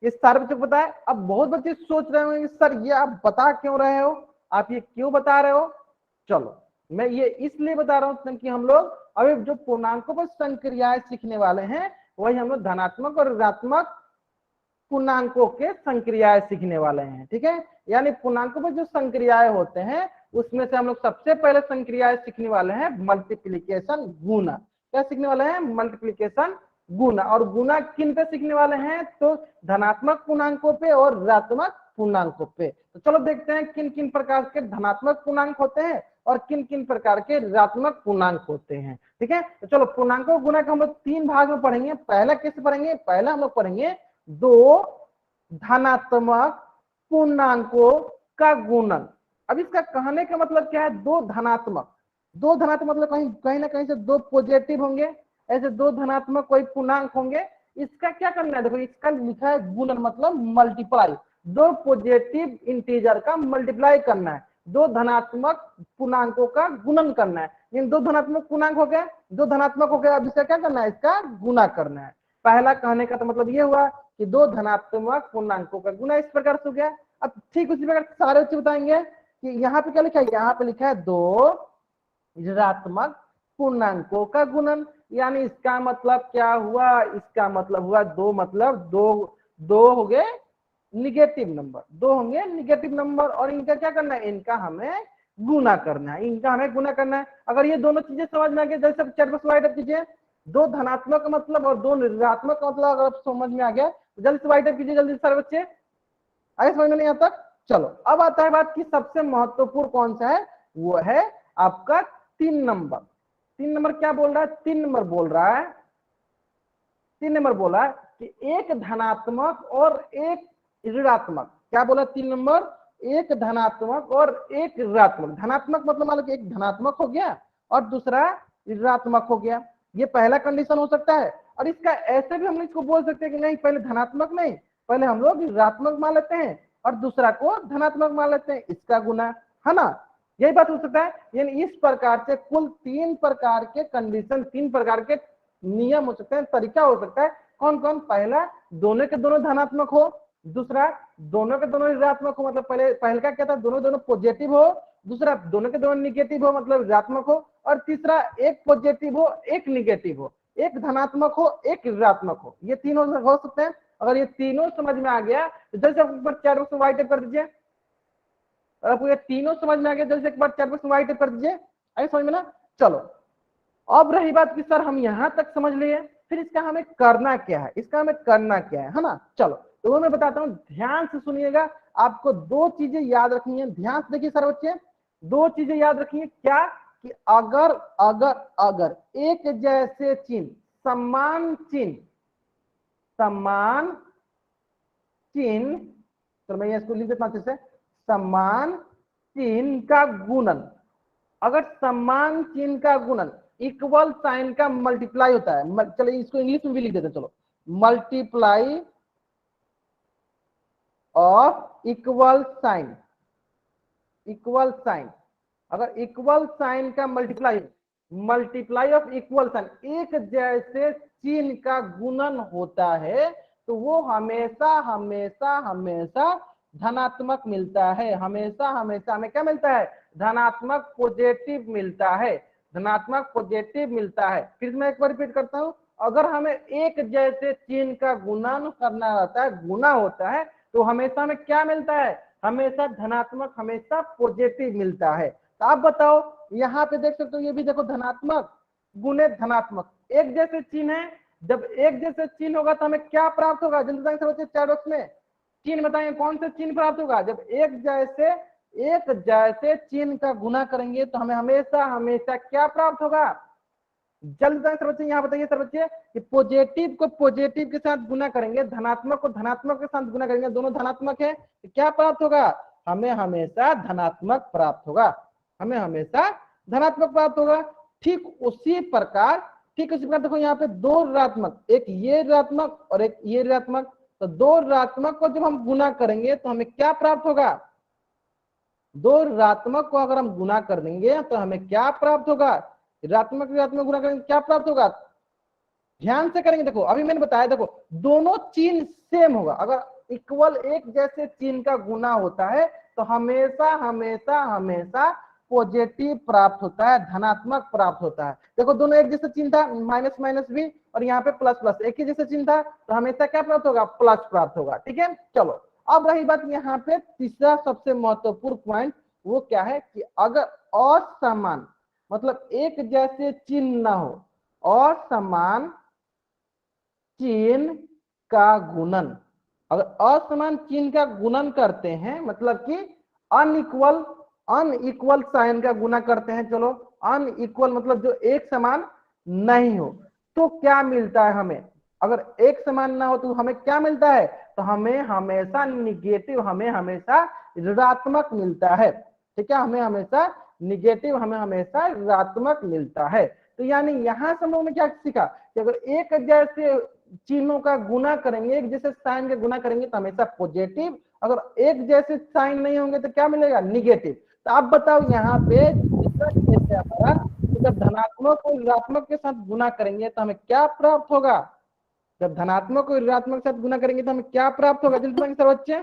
ये सारे बच्चों को पता है। अब बहुत बच्चे सोच रहे होंगे सर ये आप बता क्यों रहे हो, आप ये क्यों बता रहे हो? चलो मैं ये इसलिए बता रहा हूं कि हम लोग अभी जो पूर्णांकों पर संक्रियाएं सीखने वाले हैं, वही हम लोग धनात्मक और ऋणात्मक पूर्णांकों के संक्रियाएं सीखने वाले हैं, ठीक है। यानी पूर्णांकों पर जो संक्रियाएं होते हैं, उसमें से हम लोग सबसे पहले संक्रियाएं सीखने वाले हैं मल्टीप्लीकेशन, गुना। क्या सीखने वाले हैं? मल्टीप्लीकेशन, गुना। और गुना किन पे सीखने वाले हैं? तो धनात्मक पूर्णांकों पे और ऋणात्मक पूर्णांकों पे। तो चलो देखते हैं किन किन प्रकार के धनात्मक पूर्णांक होते हैं और किन किन प्रकार के ऋणात्मक पूर्णांक होते हैं, ठीक है। तो चलो पूर्णांकों गुना का हम लोग 3 भाग में पढ़ेंगे। पहला कैसे पढ़ेंगे? पहला हम लोग पढ़ेंगे दो धनात्मक पूर्णांकों का गुणन। अब इसका कहने का मतलब क्या है? दो धनात्मक, दो धनात्मक मतलब कहीं कहीं ना कहीं से दो पॉजिटिव होंगे, ऐसे दो धनात्मक कोई पूर्णांक होंगे। इसका क्या करना है? देखो इसका लिखा है गुणन, मतलब मल्टीप्लाई। दो पॉजिटिव इंटीजर का मल्टीप्लाई करना है, दो धनात्मक पूर्णांकों का गुणन करना है। इन दो धनात्मक पूर्णांक हो गए, दो धनात्मक हो गया, अब इसका क्या करना है? इसका गुना करना है। पहला कहने का तो मतलब ये हुआ कि दो धनात्मक पूर्णांकों का गुना, इस प्रकार से हो गया। अब ठीक उसी प्रकार सारे बच्चे बताएंगे कि यहाँ पे क्या लिखा है? यहाँ पे लिखा है दो ऋणात्मक पूर्णांकों का गुणन। यानी इसका मतलब क्या हुआ? इसका मतलब हुआ दो, मतलब दो, दो हो गए निगेटिव नंबर, दो होंगे निगेटिव नंबर, और इनका क्या करना है? इनका हमें गुना करना है, इनका हमें गुना करना है। अगर ये दोनों चीजें समझ में आ गई, जैसे चैट बॉक्स वाइट अप कीजिए, दो धनात्मक का मतलब और दो ऋणात्मक का मतलब अगर समझ में आ गया, जल्दी से वाइट अप कीजिए, जल्दी सारे बच्चे। आगे समझ में नहीं आता? चलो अब आता है बात की सबसे महत्वपूर्ण कौन सा है? वो है आपका 3 नंबर। 3 नंबर क्या बोल रहा है? 3 नंबर बोल रहा है, 3 नंबर बोला कि एक धनात्मक और एक ऋणात्मक। क्या बोला 3 नंबर? एक धनात्मक और एक ऋणात्मक। धनात्मक मतलब मान लो कि एक धनात्मक हो गया और दूसरा ऋणात्मक हो गया, ये पहला कंडीशन हो सकता है। और इसका ऐसे भी हम इसको बोल सकते हैं कि नहीं पहले धनात्मक नहीं, पहले हम लोग ऋणात्मक मान लेते हैं और दूसरा को धनात्मक मान लेते हैं, इसका गुना, है ना, यही बात हो सकता है। यानी इस प्रकार से कुल 3 प्रकार के कंडीशन, 3 प्रकार के नियम हो सकते हैं, तरीका हो सकता है। कौन कौन? पहला, दोनों के दोनों धनात्मक हो, दूसरा दोनों के दोनों ऋणात्मक हो, मतलब पहले का क्या था, दोनों दोनों पॉजिटिव हो, दूसरा दोनों के दोनों निगेटिव हो मतलब ऋणात्मक हो, और तीसरा एक पॉजिटिव हो एक निगेटिव हो, एक धनात्मक हो एक ऋणात्मक हो, ये तीनों हो सकते हैं। अगर ये तीनों समझ में आ गया तो जैसे आप ऊपर चार बॉक्स वाइट कर दीजिए, और आपको ये तीनों समझ में आ गया जैसे एक बार चार बॉक्स वाइट कर दीजिए, आइए समझ में ना। चलो अब रही बात कि सर हम यहां तक समझ लिए, फिर इसका हमें करना क्या है, इसका हमें करना क्या है ना। चलो तो वो मैं बताता हूँ, ध्यान से सुनिएगा। आपको 2 चीजें याद रखनी है, ध्यान से देखिए सर बच्चे, 2 चीजें याद रखिए। क्या कि अगर अगर अगर एक जैसे चिन्ह, समान चिन्ह, समान चिन्ह, तो मैं इसको लिख देता हूं अच्छे से, समान चिन्ह का गुणन, अगर समान चिन्ह का गुणन इक्वल साइन का मल्टीप्लाई होता है, चलो इसको इंग्लिश में भी लिख देते हैं, चलो multiply of equal sign, equal sign, अगर इक्वल साइन का multiply, multiply of equal sign, एक जैसे चिन्ह का गुणन होता है तो वो हमेशा हमेशा हमेशा धनात्मक मिलता है, हमेशा हमेशा हमें क्या मिलता है, धनात्मक पॉजिटिव मिलता है, धनात्मक पॉजिटिव मिलता है। फिर मैं एक बार रिपीट करता हूं, अगर हमें एक जैसे चिन्ह का गुणन करना रहता है, गुना होता है, तो हमेशा हमें क्या मिलता है, हमेशा धनात्मक, हमेशा पॉजिटिव मिलता है। तो आप बताओ, यहाँ पे देख सकते हो, ये भी देखो धनात्मक गुणे धनात्मक, एक जैसे चिन्ह है, जब एक जैसे चिन्ह होगा तो हमें क्या प्राप्त होगा, जल्दी से बच्चे चार बॉक्स में चिन्ह बताएंगे कौन सा चिन्ह प्राप्त होगा। जब एक जैसे चिन्ह का गुना करेंगे तो हमें हमेशा हमेशा क्या प्राप्त होगा, जल्द सर बच्चे यहाँ बताइए सर बच्चे कि पॉजिटिव को पॉजिटिव के साथ गुना करेंगे, धनात्मक को धनात्मक के साथ गुना करेंगे, दोनों धनात्मक है तो क्या प्राप्त होगा, हमें हमेशा धनात्मक प्राप्त होगा, हमें हमेशा धनात्मक प्राप्त होगा। ठीक उसी प्रकार देखो यहाँ पे 2 ऋणात्मक, एक ये ऋणात्मक और एक ये ऋणात्मक, तो 2 ऋणात्मक को जब हम गुना करेंगे तो हमें क्या प्राप्त होगा, 2 ऋणात्मक को अगर हम गुना कर देंगे तो हमें क्या प्राप्त होगा, ऋणात्मक ऋणात्मक गुना करेंगे क्या प्राप्त होगा, ध्यान से करेंगे। देखो अभी मैंने बताया, देखो दोनों चिन्ह सेम होगा, अगर इक्वल एक जैसे चिन्ह का गुना होता है तो हमेशा हमेशा हमेशा पॉजिटिव प्राप्त होता है, धनात्मक प्राप्त होता है। देखो दोनों एक जैसा चिन्ह था, माइनस माइनस भी, और यहाँ पे प्लस प्लस एक ही जैसा चिन्ह था, तो हमेशा क्या प्राप्त होगा, प्लस प्राप्त होगा। ठीक है, चलो अब रही बात यहाँ पे तीसरा सबसे महत्वपूर्ण पॉइंट, वो क्या है कि अगर असमान, मतलब एक जैसे चिन्ह ना हो और समान चिन्ह का गुणन, अगर असमान चिन्ह का गुणन करते हैं, मतलब कि अनइक्वल अनइक्वल साइन का गुना करते हैं, चलो अनइक्वल मतलब जो एक समान नहीं हो, तो क्या मिलता है हमें, अगर एक समान ना हो तो हमें क्या मिलता है, तो हमें हमेशा निगेटिव, हमें हमेशा ऋणात्मक मिलता है। ठीक है, हमें हमेशा निगेटिव, हमें हमेशा ऋणात्मक मिलता है। तो यानी यहां से हम लोगों ने क्या सीखा कि अगर एक जैसे चिन्हों का गुना करेंगे, एक जैसे साइन का गुना करेंगे तो हमेशा पॉजिटिव, अगर एक जैसे साइन नहीं होंगे तो क्या मिलेगा, निगेटिव। तो आप बताओ यहाँ पे तीसरा केस है हमारा, जब धनात्मक को ऋणात्मक के साथ गुना करेंगे तो हमें क्या प्राप्त होगा, जब धनात्मक को ऋणात्मक के साथ गुना करेंगे तो हमें क्या प्राप्त होगा, जल्दी सर बच्चे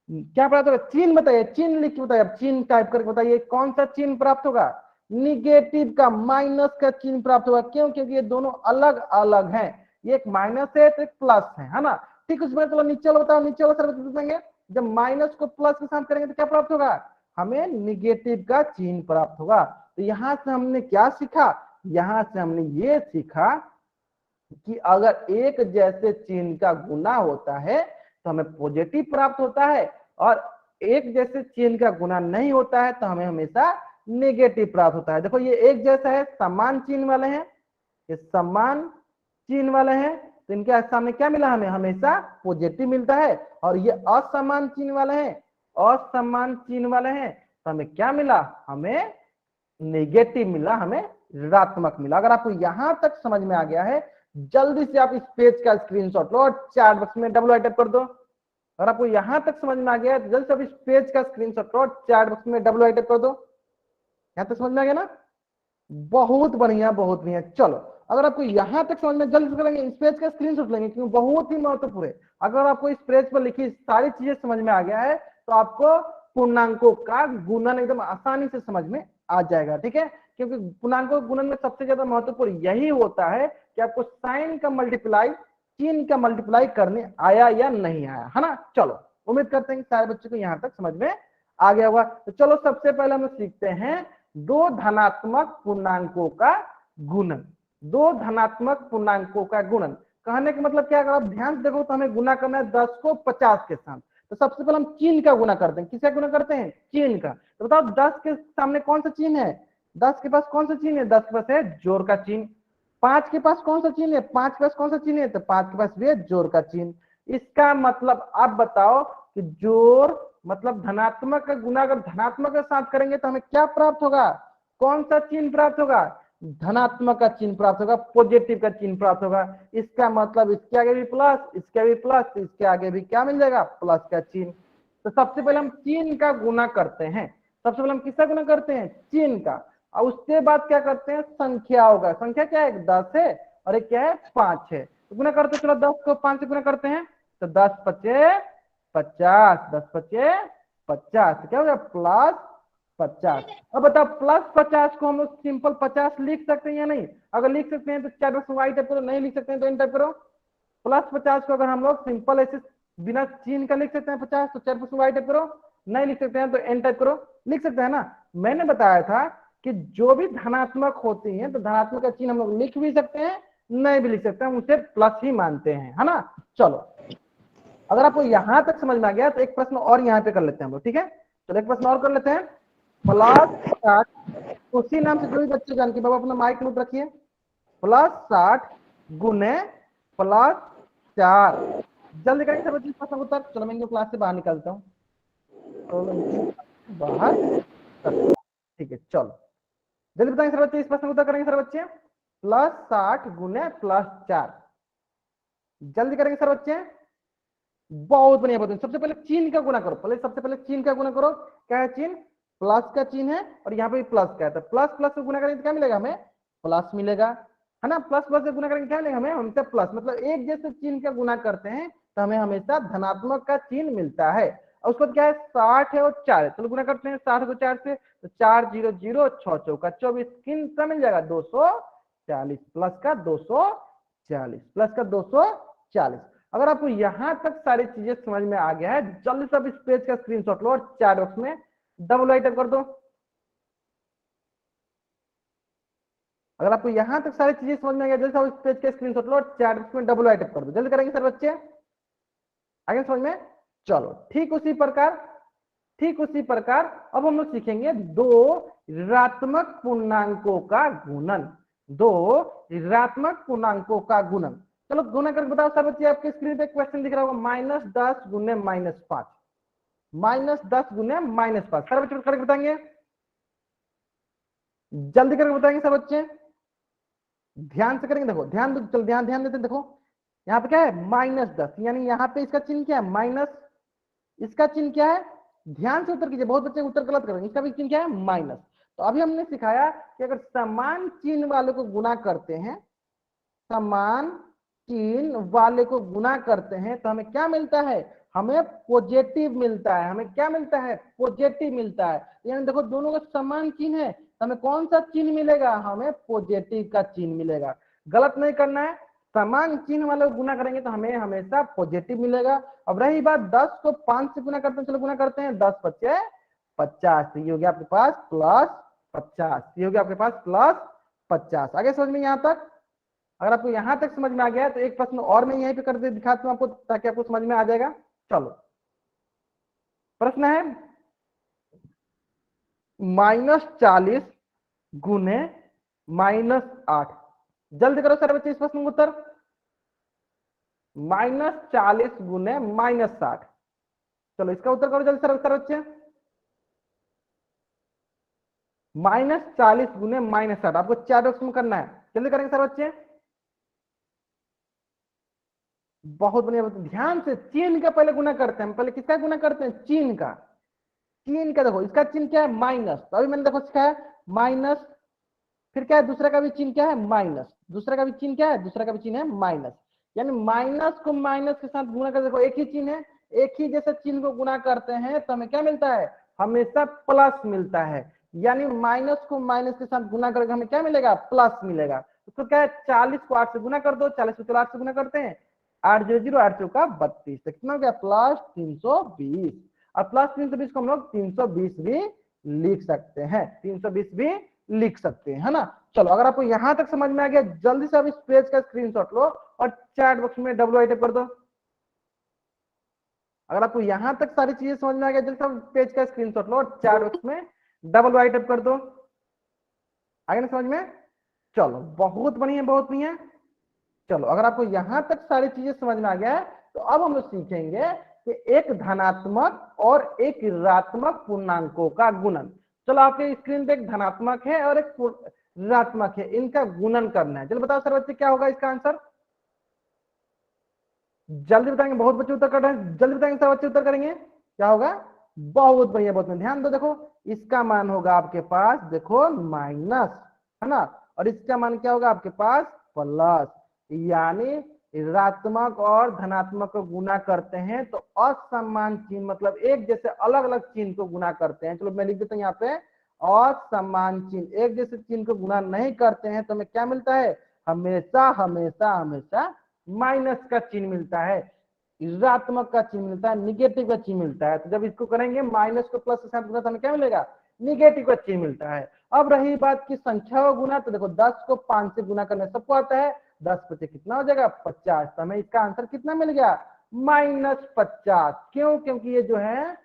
क्या प्राप्त होगा, चिन्ह बताइए, चिन्ह लिख के बताइए, अब चिन्ह टाइप करके बताइए कौन सा चिन्ह प्राप्त होगा, निगेटिव का, माइनस का चिन्ह प्राप्त होगा। क्यों, क्योंकि ये दोनों अलग अलग हैं, ये एक माइनस है तो एक प्लस है ना। ठीक, उसमें चलो नीचे वाला बताओ, नीचे वाला सर बताएंगे, जब माइनस को प्लस के साथ करेंगे तो क्या प्राप्त होगा, हमें निगेटिव का चिन्ह प्राप्त होगा। तो यहां से हमने क्या सीखा, यहां से हमने ये सीखा कि अगर एक जैसे चिन्ह का गुना होता है तो हमें पॉजिटिव प्राप्त होता है, और एक जैसे चिन्ह का गुना नहीं होता है तो हमें हमेशा नेगेटिव प्राप्त होता है। देखो ये एक जैसा है, समान चिन्ह वाले हैं, ये समान चिन्ह वाले हैं, तो इनके सामने क्या मिला, हमें हमेशा पॉजिटिव मिलता है, और ये असमान चिन्ह वाले हैं असमान चिन्ह वाले हैं तो हमें क्या मिला, हमें नेगेटिव मिला, हमें ऋणात्मक मिला। अगर आपको यहां तक समझ में आ गया है, जल्दी से आप इस पेज का स्क्रीनशॉट लो और चैट बॉक्स में डब्ल्यू टाइप कर दो। अगर आपको यहां तक समझ में आ गया है तो जल्दी से आप इस पेज का स्क्रीनशॉट लो और चैट बॉक्स में डब्ल्यू टाइप कर दो। यहां तक समझ में आ गया ना, बहुत बढ़िया बहुत बढ़िया। चलो अगर आपको यहां तक समझ में, जल्दी से करेंगे इस पेज का स्क्रीनशॉट लेंगे क्योंकि बहुत ही महत्वपूर्ण है। अगर आपको इस पेज पर लिखी सारी चीजें समझ में आ गया है तो आपको पूर्णांकों का गुणन एकदम आसानी से समझ में आ जाएगा, ठीक है। क्योंकि पूर्णांकों गुणन में सबसे ज्यादा महत्वपूर्ण यही होता है कि आपको साइन का मल्टीप्लाई चिन्ह का मल्टीप्लाई करने आया या नहीं आया, है ना। चलो उम्मीद करते हैं कि सारे बच्चों को यहां तक समझ में आ गया होगा। तो चलो सबसे पहले हम सीखते हैं दो धनात्मक पूर्णांकों का गुणन। दो धनात्मक पूर्णांकों का गुणन कहने का मतलब क्या, अगर आप ध्यान से देखो तो हमें गुना करना है 10 को 50 के साथ। तो सबसे पहले हम चिन्ह का गुना करते हैं। किसका गुना करते हैं, चिन्ह का। तो बताओ 10 के सामने कौन सा चिन्ह है, 10 के पास कौन सा चिन्ह है, 10 के पास है जोड़ का चिन्ह। 5 के पास कौन सा चिन्ह है, 5 के पास कौन सा चिन्ह है, तो 5 के पास भी है जोड़ का चिन्ह। इसका मतलब आप बताओ कि जोड़ मतलब धनात्मक का गुना अगर धनात्मक के साथ करेंगे तो हमें क्या प्राप्त होगा, कौन सा चिन्ह प्राप्त होगा, धनात्मक का चिन्ह प्राप्त होगा, पॉजिटिव का चिन्ह प्राप्त होगा। इसका मतलब इसके आगे भी प्लस, इसके आगे भी प्लस, इसके आगे भी क्या मिल जाएगा, प्लस का चिन्ह। तो सबसे पहले हम चिन्ह का गुना करते हैं। सबसे पहले हम किसका गुना करते हैं, चिन्ह का। और उसके बाद क्या करते हैं, संख्याओं का। संख्या क्या है, 10 है और एक क्या है, 5 है। तो गुना करते चलो 10 को 5 से गुना करते हैं तो 10 पचे 50, 10 पचे 50, क्या हो गया प्लस 50। अब बताओ प्लस 50 को हम लोग सिंपल 50 लिख सकते हैं या नहीं, अगर लिख सकते हैं तो चैट बॉक्स में वाई टाइप करो, नहीं लिख सकते हैं तो एन टाइप करो। प्लस 50 को अगर हम लोग सिंपल ऐसे बिना चिन्ह का लिख सकते हैं 50, तो चैट बॉक्स में वाई टाइप करो, नहीं लिख सकते हैं तो एन टाइप करो। लिख सकते हैं ना, मैंने बताया था कि जो भी धनात्मक होती है तो धनात्मक का चिन्ह हम लोग लिख भी सकते हैं, नहीं भी लिख सकते हैं, उसे प्लस ही मानते हैं, है ना। चलो अगर आपको यहां तक समझ में आ गया तो एक प्रश्न और यहाँ पे कर लेते हैं हम लोग, ठीक है। चलो एक प्रश्न और कर लेते हैं। प्लस 60, उसी नाम से जो भी बच्चे जान के बाबा अपना माइक नोट रखिए। प्लस 60 गुने प्लस 4, जल्दी करेंगे सर बच्चे प्रश्न उत्तर। चलो मैं इनको क्लास से बाहर निकालता हूँ, तो बाहर ठीक है। चलो जल्दी बताएंगे सर बच्चे, इस प्रश्न उत्तर करेंगे सर बच्चे। प्लस 60 गुने प्लस 4, जल्दी करेंगे सर बच्चे। बहुत बढ़िया बहुत। सबसे पहले चिन्ह का गुना करो, पहले सबसे पहले चिन्ह का गुना करो। क्या है चिन्ह, प्लस का चिन्ह है और यहाँ पे भी प्लस का है, तो प्लस प्लस से गुना करेंगे तो क्या मिलेगा, हमें प्लस मिलेगा, है ना। प्लस प्लस से गुना करेंगे क्या मिलेगा, हमें हमेशा प्लस। मतलब एक जैसे चिन्ह का गुना करते हैं तो हमें हमेशा धनात्मक का चिन्ह मिलता है। और उसको क्या है 60 है और 4 है, चलो गुना करते हैं 60 को 4 से, तो 4 0 0 6 चौका 24, कितना मिल जाएगा 240, प्लस का 240, प्लस का 240। अगर आपको यहां तक सारी चीजें समझ में आ गया है, जल्दी से इस पेज का स्क्रीनशॉट लो और चैट बॉक्स में डबल आई टाइप कर दो। अगर आपको यहां तक सारी चीजें समझ में आ गया, जल्दी से इस पेज का स्क्रीनशॉट लो और चैट बॉक्स में डबल आई टाइप कर दो। जल्दी करेंगे सर बच्चे, आगे समझ में। चलो ठीक उसी प्रकार अब हम लोग सीखेंगे दो ऋणात्मक पूर्णांकों का गुणन। दो ऋणात्मक पूर्णांकों का गुणन, चलो गुना करके बताओ सर बच्चे। आपके स्क्रीन पे क्वेश्चन दिख रहा होगा, -10 गुने -5, -10 गुने -5। सर बच्चे करके बताएंगे, जल्दी करके बताएंगे सर बच्चे, ध्यान से करेंगे। देखो ध्यान दो, चल ध्यान देते देखो। यहाँ पे क्या है -10, यानी यहाँ पे इसका चिन्ह क्या है माइनस, इसका चिन्ह क्या है, ध्यान से उत्तर कीजिए, बहुत बच्चे उत्तर गलत कर रहे हैं। इसका भी चिन्ह क्या है माइनस। तो अभी हमने सिखाया कि अगर समान चिन्ह वाले को गुना करते हैं, समान चिन्ह वाले को गुना करते हैं तो हमें क्या मिलता है, हमें पॉजिटिव मिलता है। हमें क्या मिलता है, पॉजिटिव मिलता है। यानी देखो दोनों का समान चिन्ह है तो हमें कौन सा चिन्ह मिलेगा, हमें पॉजिटिव का चिन्ह मिलेगा। गलत नहीं करना है, समान चिन्ह वाले को गुना करेंगे तो हमें हमेशा पॉजिटिव मिलेगा। अब रही बात 10 को 5 से गुना करते हैं, चलो गुना करते हैं, 10 पच्चे 50, ये हो गया आपके पास +50, ये हो गया आपके पास +50। आगे समझ में यहाँ तक। अगर आपको यहां तक समझ में आ गया तो एक प्रश्न और मैं यहीं पे कर दे दिखाता हूं आपको, ताकि आपको समझ में आ जाएगा। चलो प्रश्न है -40 गुने -8, जल्दी करो सर बच्चे इस प्रश्न का उत्तर। -40 गुने -60, चलो इसका उत्तर करो जल्दी सर बच्चे। -40 गुने -60 आपको 4 बॉक्स में करना है, जल्दी करेंगे सर बच्चे। बहुत बढ़िया, ध्यान से चिन्ह का पहले गुना करते हैं, पहले किसका गुना करते हैं, चिन्ह का। चिन्ह का देखो, इसका चिन्ह क्या है, माइनस, तो अभी मैंने देखो सिखाया माइनस, फिर क्या है दूसरा का भी चिन्ह क्या है, माइनस, दूसरा का भी चिन्ह क्या है, दूसरा का भी चिन्ह है माइनस। यानी माइनस को माइनस के साथ गुना कर, देखो एक ही चिन्ह है, एक ही जैसे चिन्ह को गुना करते हैं तो हमें क्या मिलता है, हमेशा प्लस मिलता है। यानी माइनस को माइनस के साथ गुना करके हमें क्या मिलेगा, प्लस मिलेगा। तो क्या है, 40 को 8 से गुना कर दो, 40 को चलो 8 से गुना करते हैं, 8 0 0 8 का 32, तो कितना हो गया, +320। और +320 को हम लोग 320 भी लिख सकते हैं, 320 भी लिख सकते हैं, है ना। चलो अगर आपको यहां तक समझ में आ गया, जल्दी से आप इस पेज का स्क्रीनशॉट लो और चैट बॉक्स में WI टाइप कर दो। अगर आपको यहां तक सारी चीजें समझ में आ गया, जल्दी से पेज का स्क्रीनशॉट लो और चैट बॉक्स में WI टाइप कर दो। आगे ना समझ में, चलो बहुत बढ़िया बहुत बढ़िया। चलो अगर आपको यहां तक सारी चीजें समझ में आ गया है, तो अब हम लोग सीखेंगे कि एक धनात्मक और एक ऋणात्मक पूर्णांकों का गुणन। चलो आपके स्क्रीन पे एक धनात्मक है और एक ऋणात्मक है, इनका गुणन करना है। चलो बताओ सर बच्चे क्या होगा इसका आंसर, जल्दी बताएंगे, बहुत बच्चे उत्तर कर रहे हैं, जल्दी बताएंगे सब बच्चे उत्तर करेंगे, क्या होगा, बहुत बढ़िया बहुत बढ़िया। ध्यान दो, देखो इसका मान होगा आपके पास, देखो माइनस, है ना, और इसका मान क्या होगा आपके पास, प्लस। यानी ऋणात्मक और धनात्मक को गुना करते हैं तो असमान चिन्ह, मतलब एक जैसे अलग अलग चिन्ह को गुना करते हैं। चलो मैं लिख देता हूं यहाँ पे, असमान चिन्ह, एक जैसे चिन्ह को गुना नहीं करते हैं तो हमें क्या मिलता है, हमेशा हमेशा हमेशा माइनस का चिन्ह मिलता है, ऋणात्मक का चिन्ह मिलता है, निगेटिव का चिन्ह मिलता है। तो जब इसको करेंगे माइनस को प्लस के साथ गुना तो हमें क्या मिलेगा, निगेटिव का चिन्ह मिलता है। अब रही बात की संख्या को गुना, तो देखो 10 को 5 से गुना करने सबको आता है, 10 पचे कितना हो जाएगा, 50। तो हमें इसका आंसर कितना मिल गया, -50। क्यों, क्योंकि ये जो है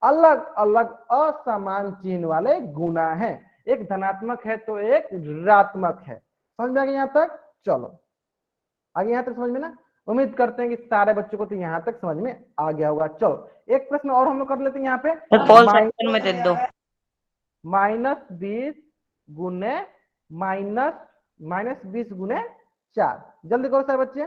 अलग अलग असमान चिन्ह वाले गुना है, एक धनात्मक है तो एक ऋणात्मक है। समझ में आ गया यहाँ तक, चलो आगे यहाँ तक समझ में ना, उम्मीद करते हैं कि सारे बच्चों को तो यहाँ तक समझ में आ गया होगा। चलो एक प्रश्न और हम लोग कर लेते हैं यहाँ पे, पोल सेक्शन में दे दो। -20 गुने -20 गुने 4, जल्दी करो सारे बच्चे।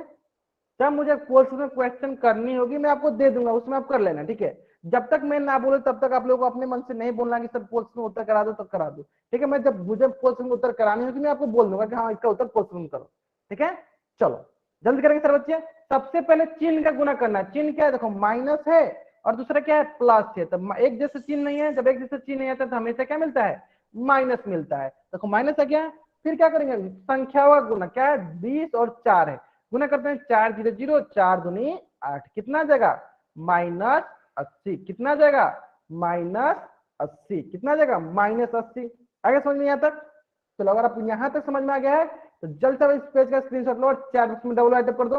जब मुझे कोर्स में क्वेश्चन करनी होगी मैं आपको दे दूंगा, उसमें आप कर लेना, ठीक है। जब तक मैं ना बोले तब तक आप लोगों को अपने मन से नहीं बोलना कि सर पोल्स में उत्तर करा दो, तब करा दो, ठीक है। मैं जब मुझे पोल्स में उत्तर करानी होगी मैं आपको बोल दूंगा कि हाँ इसका उत्तर पोल्स में करो, ठीक है। चलो जल्दी करेंगे सर बच्चे। सबसे पहले चिन्ह का गुना करना है, चिन्ह क्या है, देखो माइनस है और दूसरा क्या है, प्लस है। तो एक जैसे चिन्ह नहीं है, जब एक जैसे चिन्ह नहीं आता तो हमेशा क्या मिलता है, माइनस मिलता है। देखो माइनस है क्या, फिर क्या करेंगे, संख्याओं का गुना, क्या है 20 और 4 है, गुना करते हैं, 4 0 0 4 दूनी 8, कितना जाएगा, -80, कितना जाएगा, -80, कितना जाएगा, -80। आगे समझ में यहाँ तक, चलो अगर आप यहाँ तक समझ में आ गया है तो जल्द से इस पेज का स्क्रीनशॉट लो और चैट बॉक्स में WI टाइप कर दो,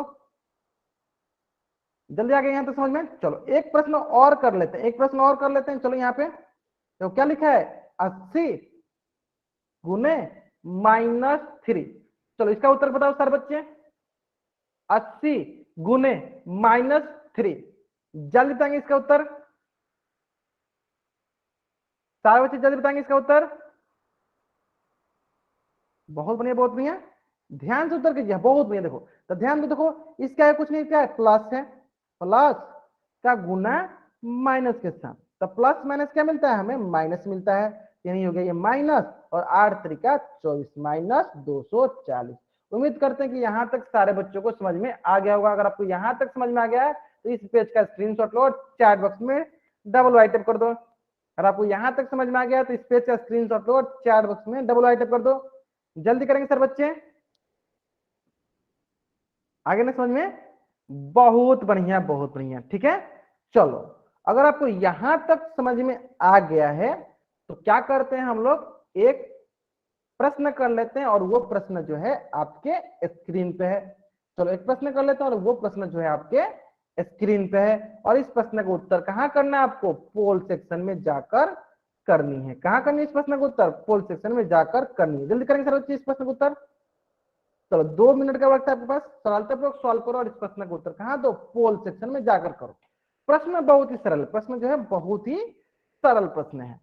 जल्दी आ गए यहाँ तक समझ में। चलो एक प्रश्न और कर लेते हैं, एक प्रश्न और कर लेते हैं। चलो यहाँ पे तो क्या लिखा है, 80 गुने -3। चलो इसका उत्तर बताओ सर बच्चे, 80 गुने -3, जल्दी बताएंगे इसका उत्तर, सारे बच्चे जल्दी बताएंगे इसका उत्तर। बहुत बढ़िया बहुत बढ़िया, ध्यान से उत्तर कीजिए, बहुत बढ़िया। देखो तो ध्यान दो, देखो इसका है कुछ नहीं, क्या है, प्लस है, प्लस का गुना माइनस के साथ, तो प्लस माइनस क्या मिलता है, हमें माइनस मिलता है, यानी हो गया ये माइनस और 8 त्रिका 24, -240। उम्मीद करते हैं कि यहाँ तक सारे बच्चों को समझ में आ गया होगा। अगर आपको यहाँ तक समझ में आ गया है तो इस पेज का स्क्रीनशॉट लो और चैट बॉक्स में WI टाइप कर दो। अगर आपको यहाँ तक समझ में आ गया तो इस पेज का स्क्रीनशॉट लो और चैट बॉक्स में WI टाइप कर दो, जल्दी करेंगे सर बच्चे, आगे ना समझ में, बहुत बढ़िया बहुत बढ़िया, ठीक है। चलो अगर आपको यहां तक समझ में आ गया है तो क्या करते हैं हम लोग, एक प्रश्न कर लेते हैं और वो प्रश्न जो है आपके स्क्रीन पे है। चलो एक प्रश्न कर लेते हैं और वो प्रश्न जो है आपके स्क्रीन पे है, और इस प्रश्न का उत्तर कहाँ करना है आपको, पोल सेक्शन में जाकर करनी है। कहाँ करनी है इस प्रश्न का उत्तर, पोल सेक्शन में जाकर करनी है। जल्दी करेंगे सर बच्चे इस प्रश्न का उत्तर। चलो 2 मिनट का वक्त है आपके पास, सरलता पूर्वक सॉल्व करो और इस प्रश्न का उत्तर कहाँ दो, पोल सेक्शन में जाकर करो। प्रश्न बहुत ही सरल, प्रश्न जो है बहुत ही सरल प्रश्न है।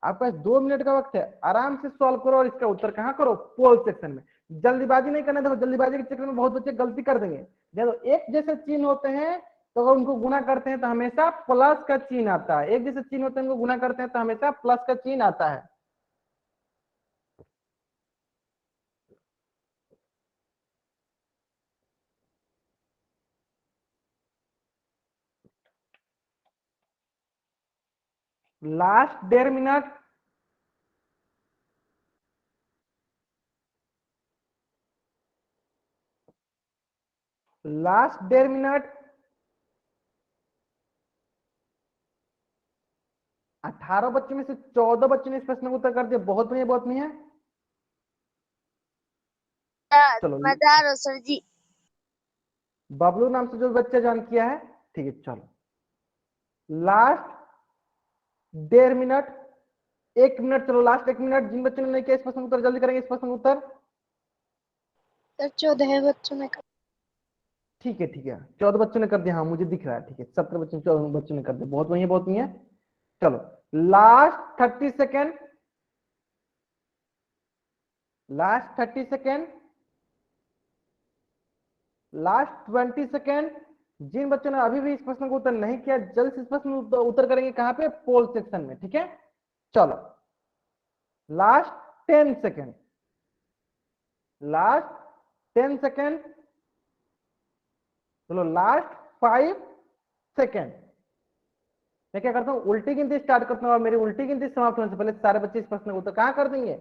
आपके पास 2 मिनट का वक्त है, आराम से सॉल्व करो और इसका उत्तर कहाँ करो, पोल सेक्शन में। जल्दीबाजी नहीं करना, देखो जल्दीबाजी के चक्कर में बहुत बच्चे गलती कर देंगे। देखो एक जैसे चिन्ह होते हैं तो अगर उनको गुना करते हैं तो हमेशा प्लस का चिन्ह आता है, एक जैसे चिन्ह होते हैं उनको गुना करते हैं तो हमेशा प्लस का चिन्ह आता है। Last 1.5 minute, last 1.5 minute. 18 बच्चों में से 14 बच्चों ने इस प्रश्न को उत्तर कर दिया, बहुत बढ़िया बहुत बढ़िया। चलो मजार हो सर जी। बबलू नाम से जो बच्चा ज्वाइन किया है, ठीक है। चलो लास्ट 1.5 मिनट, 1 मिनट, चलो लास्ट 1 मिनट। जिन बच्चों ने नहीं किया इस प्रश्न का उत्तर, जल्दी करेंगे इस प्रश्न का उत्तर। सर 14 बच्चों ने ठीक है ठीक है, 14 बच्चों ने कर दिया, हाँ मुझे दिख रहा है, ठीक है। 17 बच्चों 14 बच्चों ने कर दिया, बहुत बढ़िया बहुत बढ़िया। चलो last 30 second, last 30 second, last 20 second. जिन बच्चों ने अभी भी इस प्रश्न का उत्तर नहीं किया, जल्द से इस प्रश्न का उत्तर करेंगे कहां पे, पोल सेक्शन में, ठीक है। चलो लास्ट 10 सेकेंड, लास्ट 10 सेकेंड, चलो लास्ट 5 सेकेंड। मैं क्या करता हूँ, उल्टी गिनती स्टार्ट करता हूँ और मेरी उल्टी गिनती समाप्त होने से पहले सारे बच्चे इस प्रश्न को उत्तर कहां कर देंगे,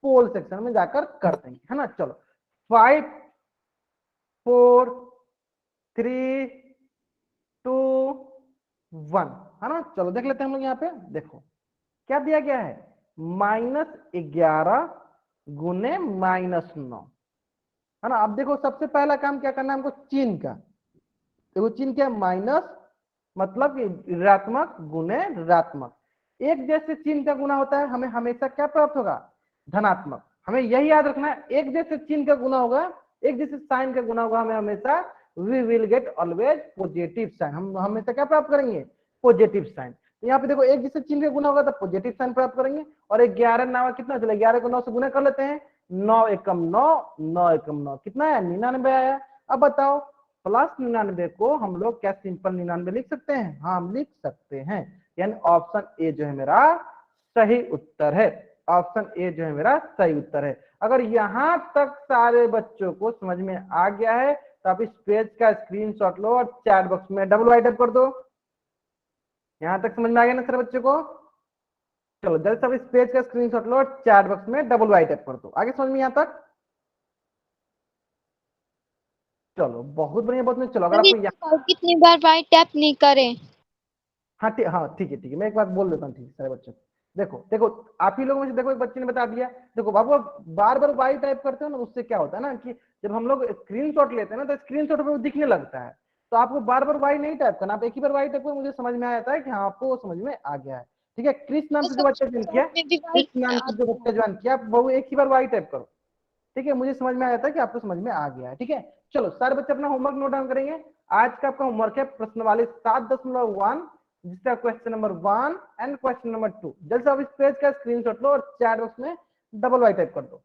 पोल सेक्शन में जाकर कर देंगे, है ना। चलो 5 4 3 2 1, है ना। चलो देख लेते हैं हम लोग यहाँ पे, देखो क्या दिया गया है, -11 गुने -9, है ना। अब देखो सबसे पहला काम क्या करना है हमको, चिन्ह का। देखो चिन्ह क्या, माइनस मतलब ऋणात्मक गुने ऋणात्मक। एक जैसे चिन्ह का गुना होता है हमें हमेशा क्या प्राप्त होगा, धनात्मक। हमें यही याद रखना है, एक जैसे चिन्ह का गुना होगा, एक जैसे साइन का गुना होगा, हमें हमेशा we will get always positive sign, हम हमेशा क्या प्राप्त करेंगे, पॉजिटिव साइन। तो यहाँ पे देखो एक जैसे चिन्ह का गुना होगा तो पॉजिटिव साइन प्राप्त करेंगे। और 11 नावा कितना चला, 11 को 9 से गुना कर लेते हैं, 9 एकम 9, 9 एकम 9 कितना है, 99 आया। अब बताओ प्लस 99 को हम लोग क्या सिंपल 99 लिख सकते हैं, हाँ हम लिख सकते हैं। यानी ऑप्शन ए जो है मेरा सही उत्तर है, ऑप्शन ए जो है मेरा सही उत्तर है। अगर यहां तक सारे बच्चों को समझ में आ गया है तो आप इस पेज का स्क्रीनशॉट लो और चैट बॉक्स में डबल राइट अप कर दो। यहां तक समझ में आ गया ना सारे बच्चों को। चलो जल्द से इस पेज का स्क्रीनशॉट लो और चैट बॉक्स में डबल राइट अप कर दो। आगे समझ में यहां तक, चलो बहुत बढ़िया बहुत बढ़िया। चलो अगर आपको कितनी बार राइट टैप नहीं करें। हाँ ठीक है ठीक है, मैं एक बात बोल देता हूँ, ठीक है सारे बच्चों को। देखो देखो आप ही लोगों में से देखो एक बच्चे ने बता दिया, देखो बाबू बार बार वाई टाइप करते हो ना, उससे क्या होता है ना कि जब हम लोग स्क्रीनशॉट लेते हैं ना तो स्क्रीनशॉट पे वो दिखने लगता है। तो आपको बार बार वाई नहीं टाइप करना, आप एक ही बार वाई टाइप करो, मुझे समझ में आ जाता है कि हाँ आपको वो समझ में आ गया है। ठीक है, क्रिस नाम से जो बच्चा ज्वाइन किया, क्रिस नाम से जो बच्चा ज्वाइन किया, वो एक ही बार वाई टाइप करो, ठीक है। मुझे समझ में आ जाता है कि आपको समझ में आ गया है, ठीक है। चलो सारे बच्चे अपना होमवर्क नोट डाउन करेंगे। आज का आपका होमवर्क है प्रश्न वाले 7.1, जिसका question number 1 and question number 2। जल्द से आप इस पेज का स्क्रीनशॉट लो और चैट बॉक्स में डबल वाई टाइप कर दो।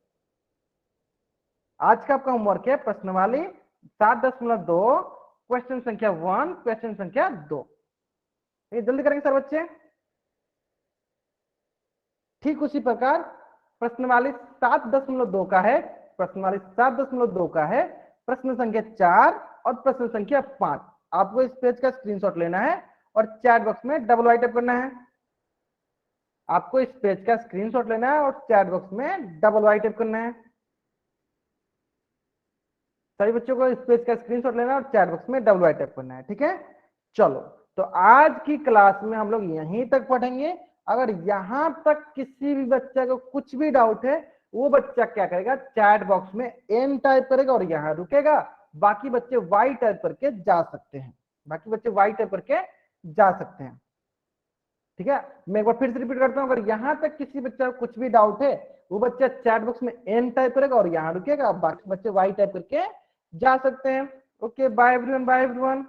आज का आपका होमवर्क है प्रश्न वाली 7.2, क्वेश्चन संख्या 1, क्वेश्चन संख्या 2। ये जल्दी करेंगे सर बच्चे। ठीक उसी प्रकार प्रश्न वाली 7.2 का है, प्रश्न वाली 7.2 का है प्रश्न संख्या 4 और प्रश्न संख्या 5। आपको इस पेज का स्क्रीनशॉट लेना है और चैट बॉक्स में डबल वाई टाइप करना है। आपको इस पेज का स्क्रीनशॉट लेना है और चैट बॉक्स में डबल वाई टाइप करना है। सभी बच्चों को इस पेज का स्क्रीनशॉट लेना है और चैट बॉक्स में डबल वाई टाइप करना है, ठीक है। चलो तो आज की क्लास में हम लोग यहीं तक पढ़ेंगे। अगर यहां तक किसी भी बच्चे को कुछ भी डाउट है, वो बच्चा क्या करेगा, चैट बॉक्स में एन टाइप करेगा और यहां रुकेगा। बाकी बच्चे वाई टाइप करके जा सकते हैं, बाकी बच्चे वाई टाइप करके जा सकते हैं, ठीक है। मैं एक बार फिर से रिपीट करता हूं, अगर यहां तक किसी बच्चा को कुछ भी डाउट है, वो बच्चा चैट बॉक्स में एन टाइप करेगा और यहां रुकेगा, बाकी बच्चे वाई टाइप करके जा सकते हैं। Okay bye everyone, bye everyone.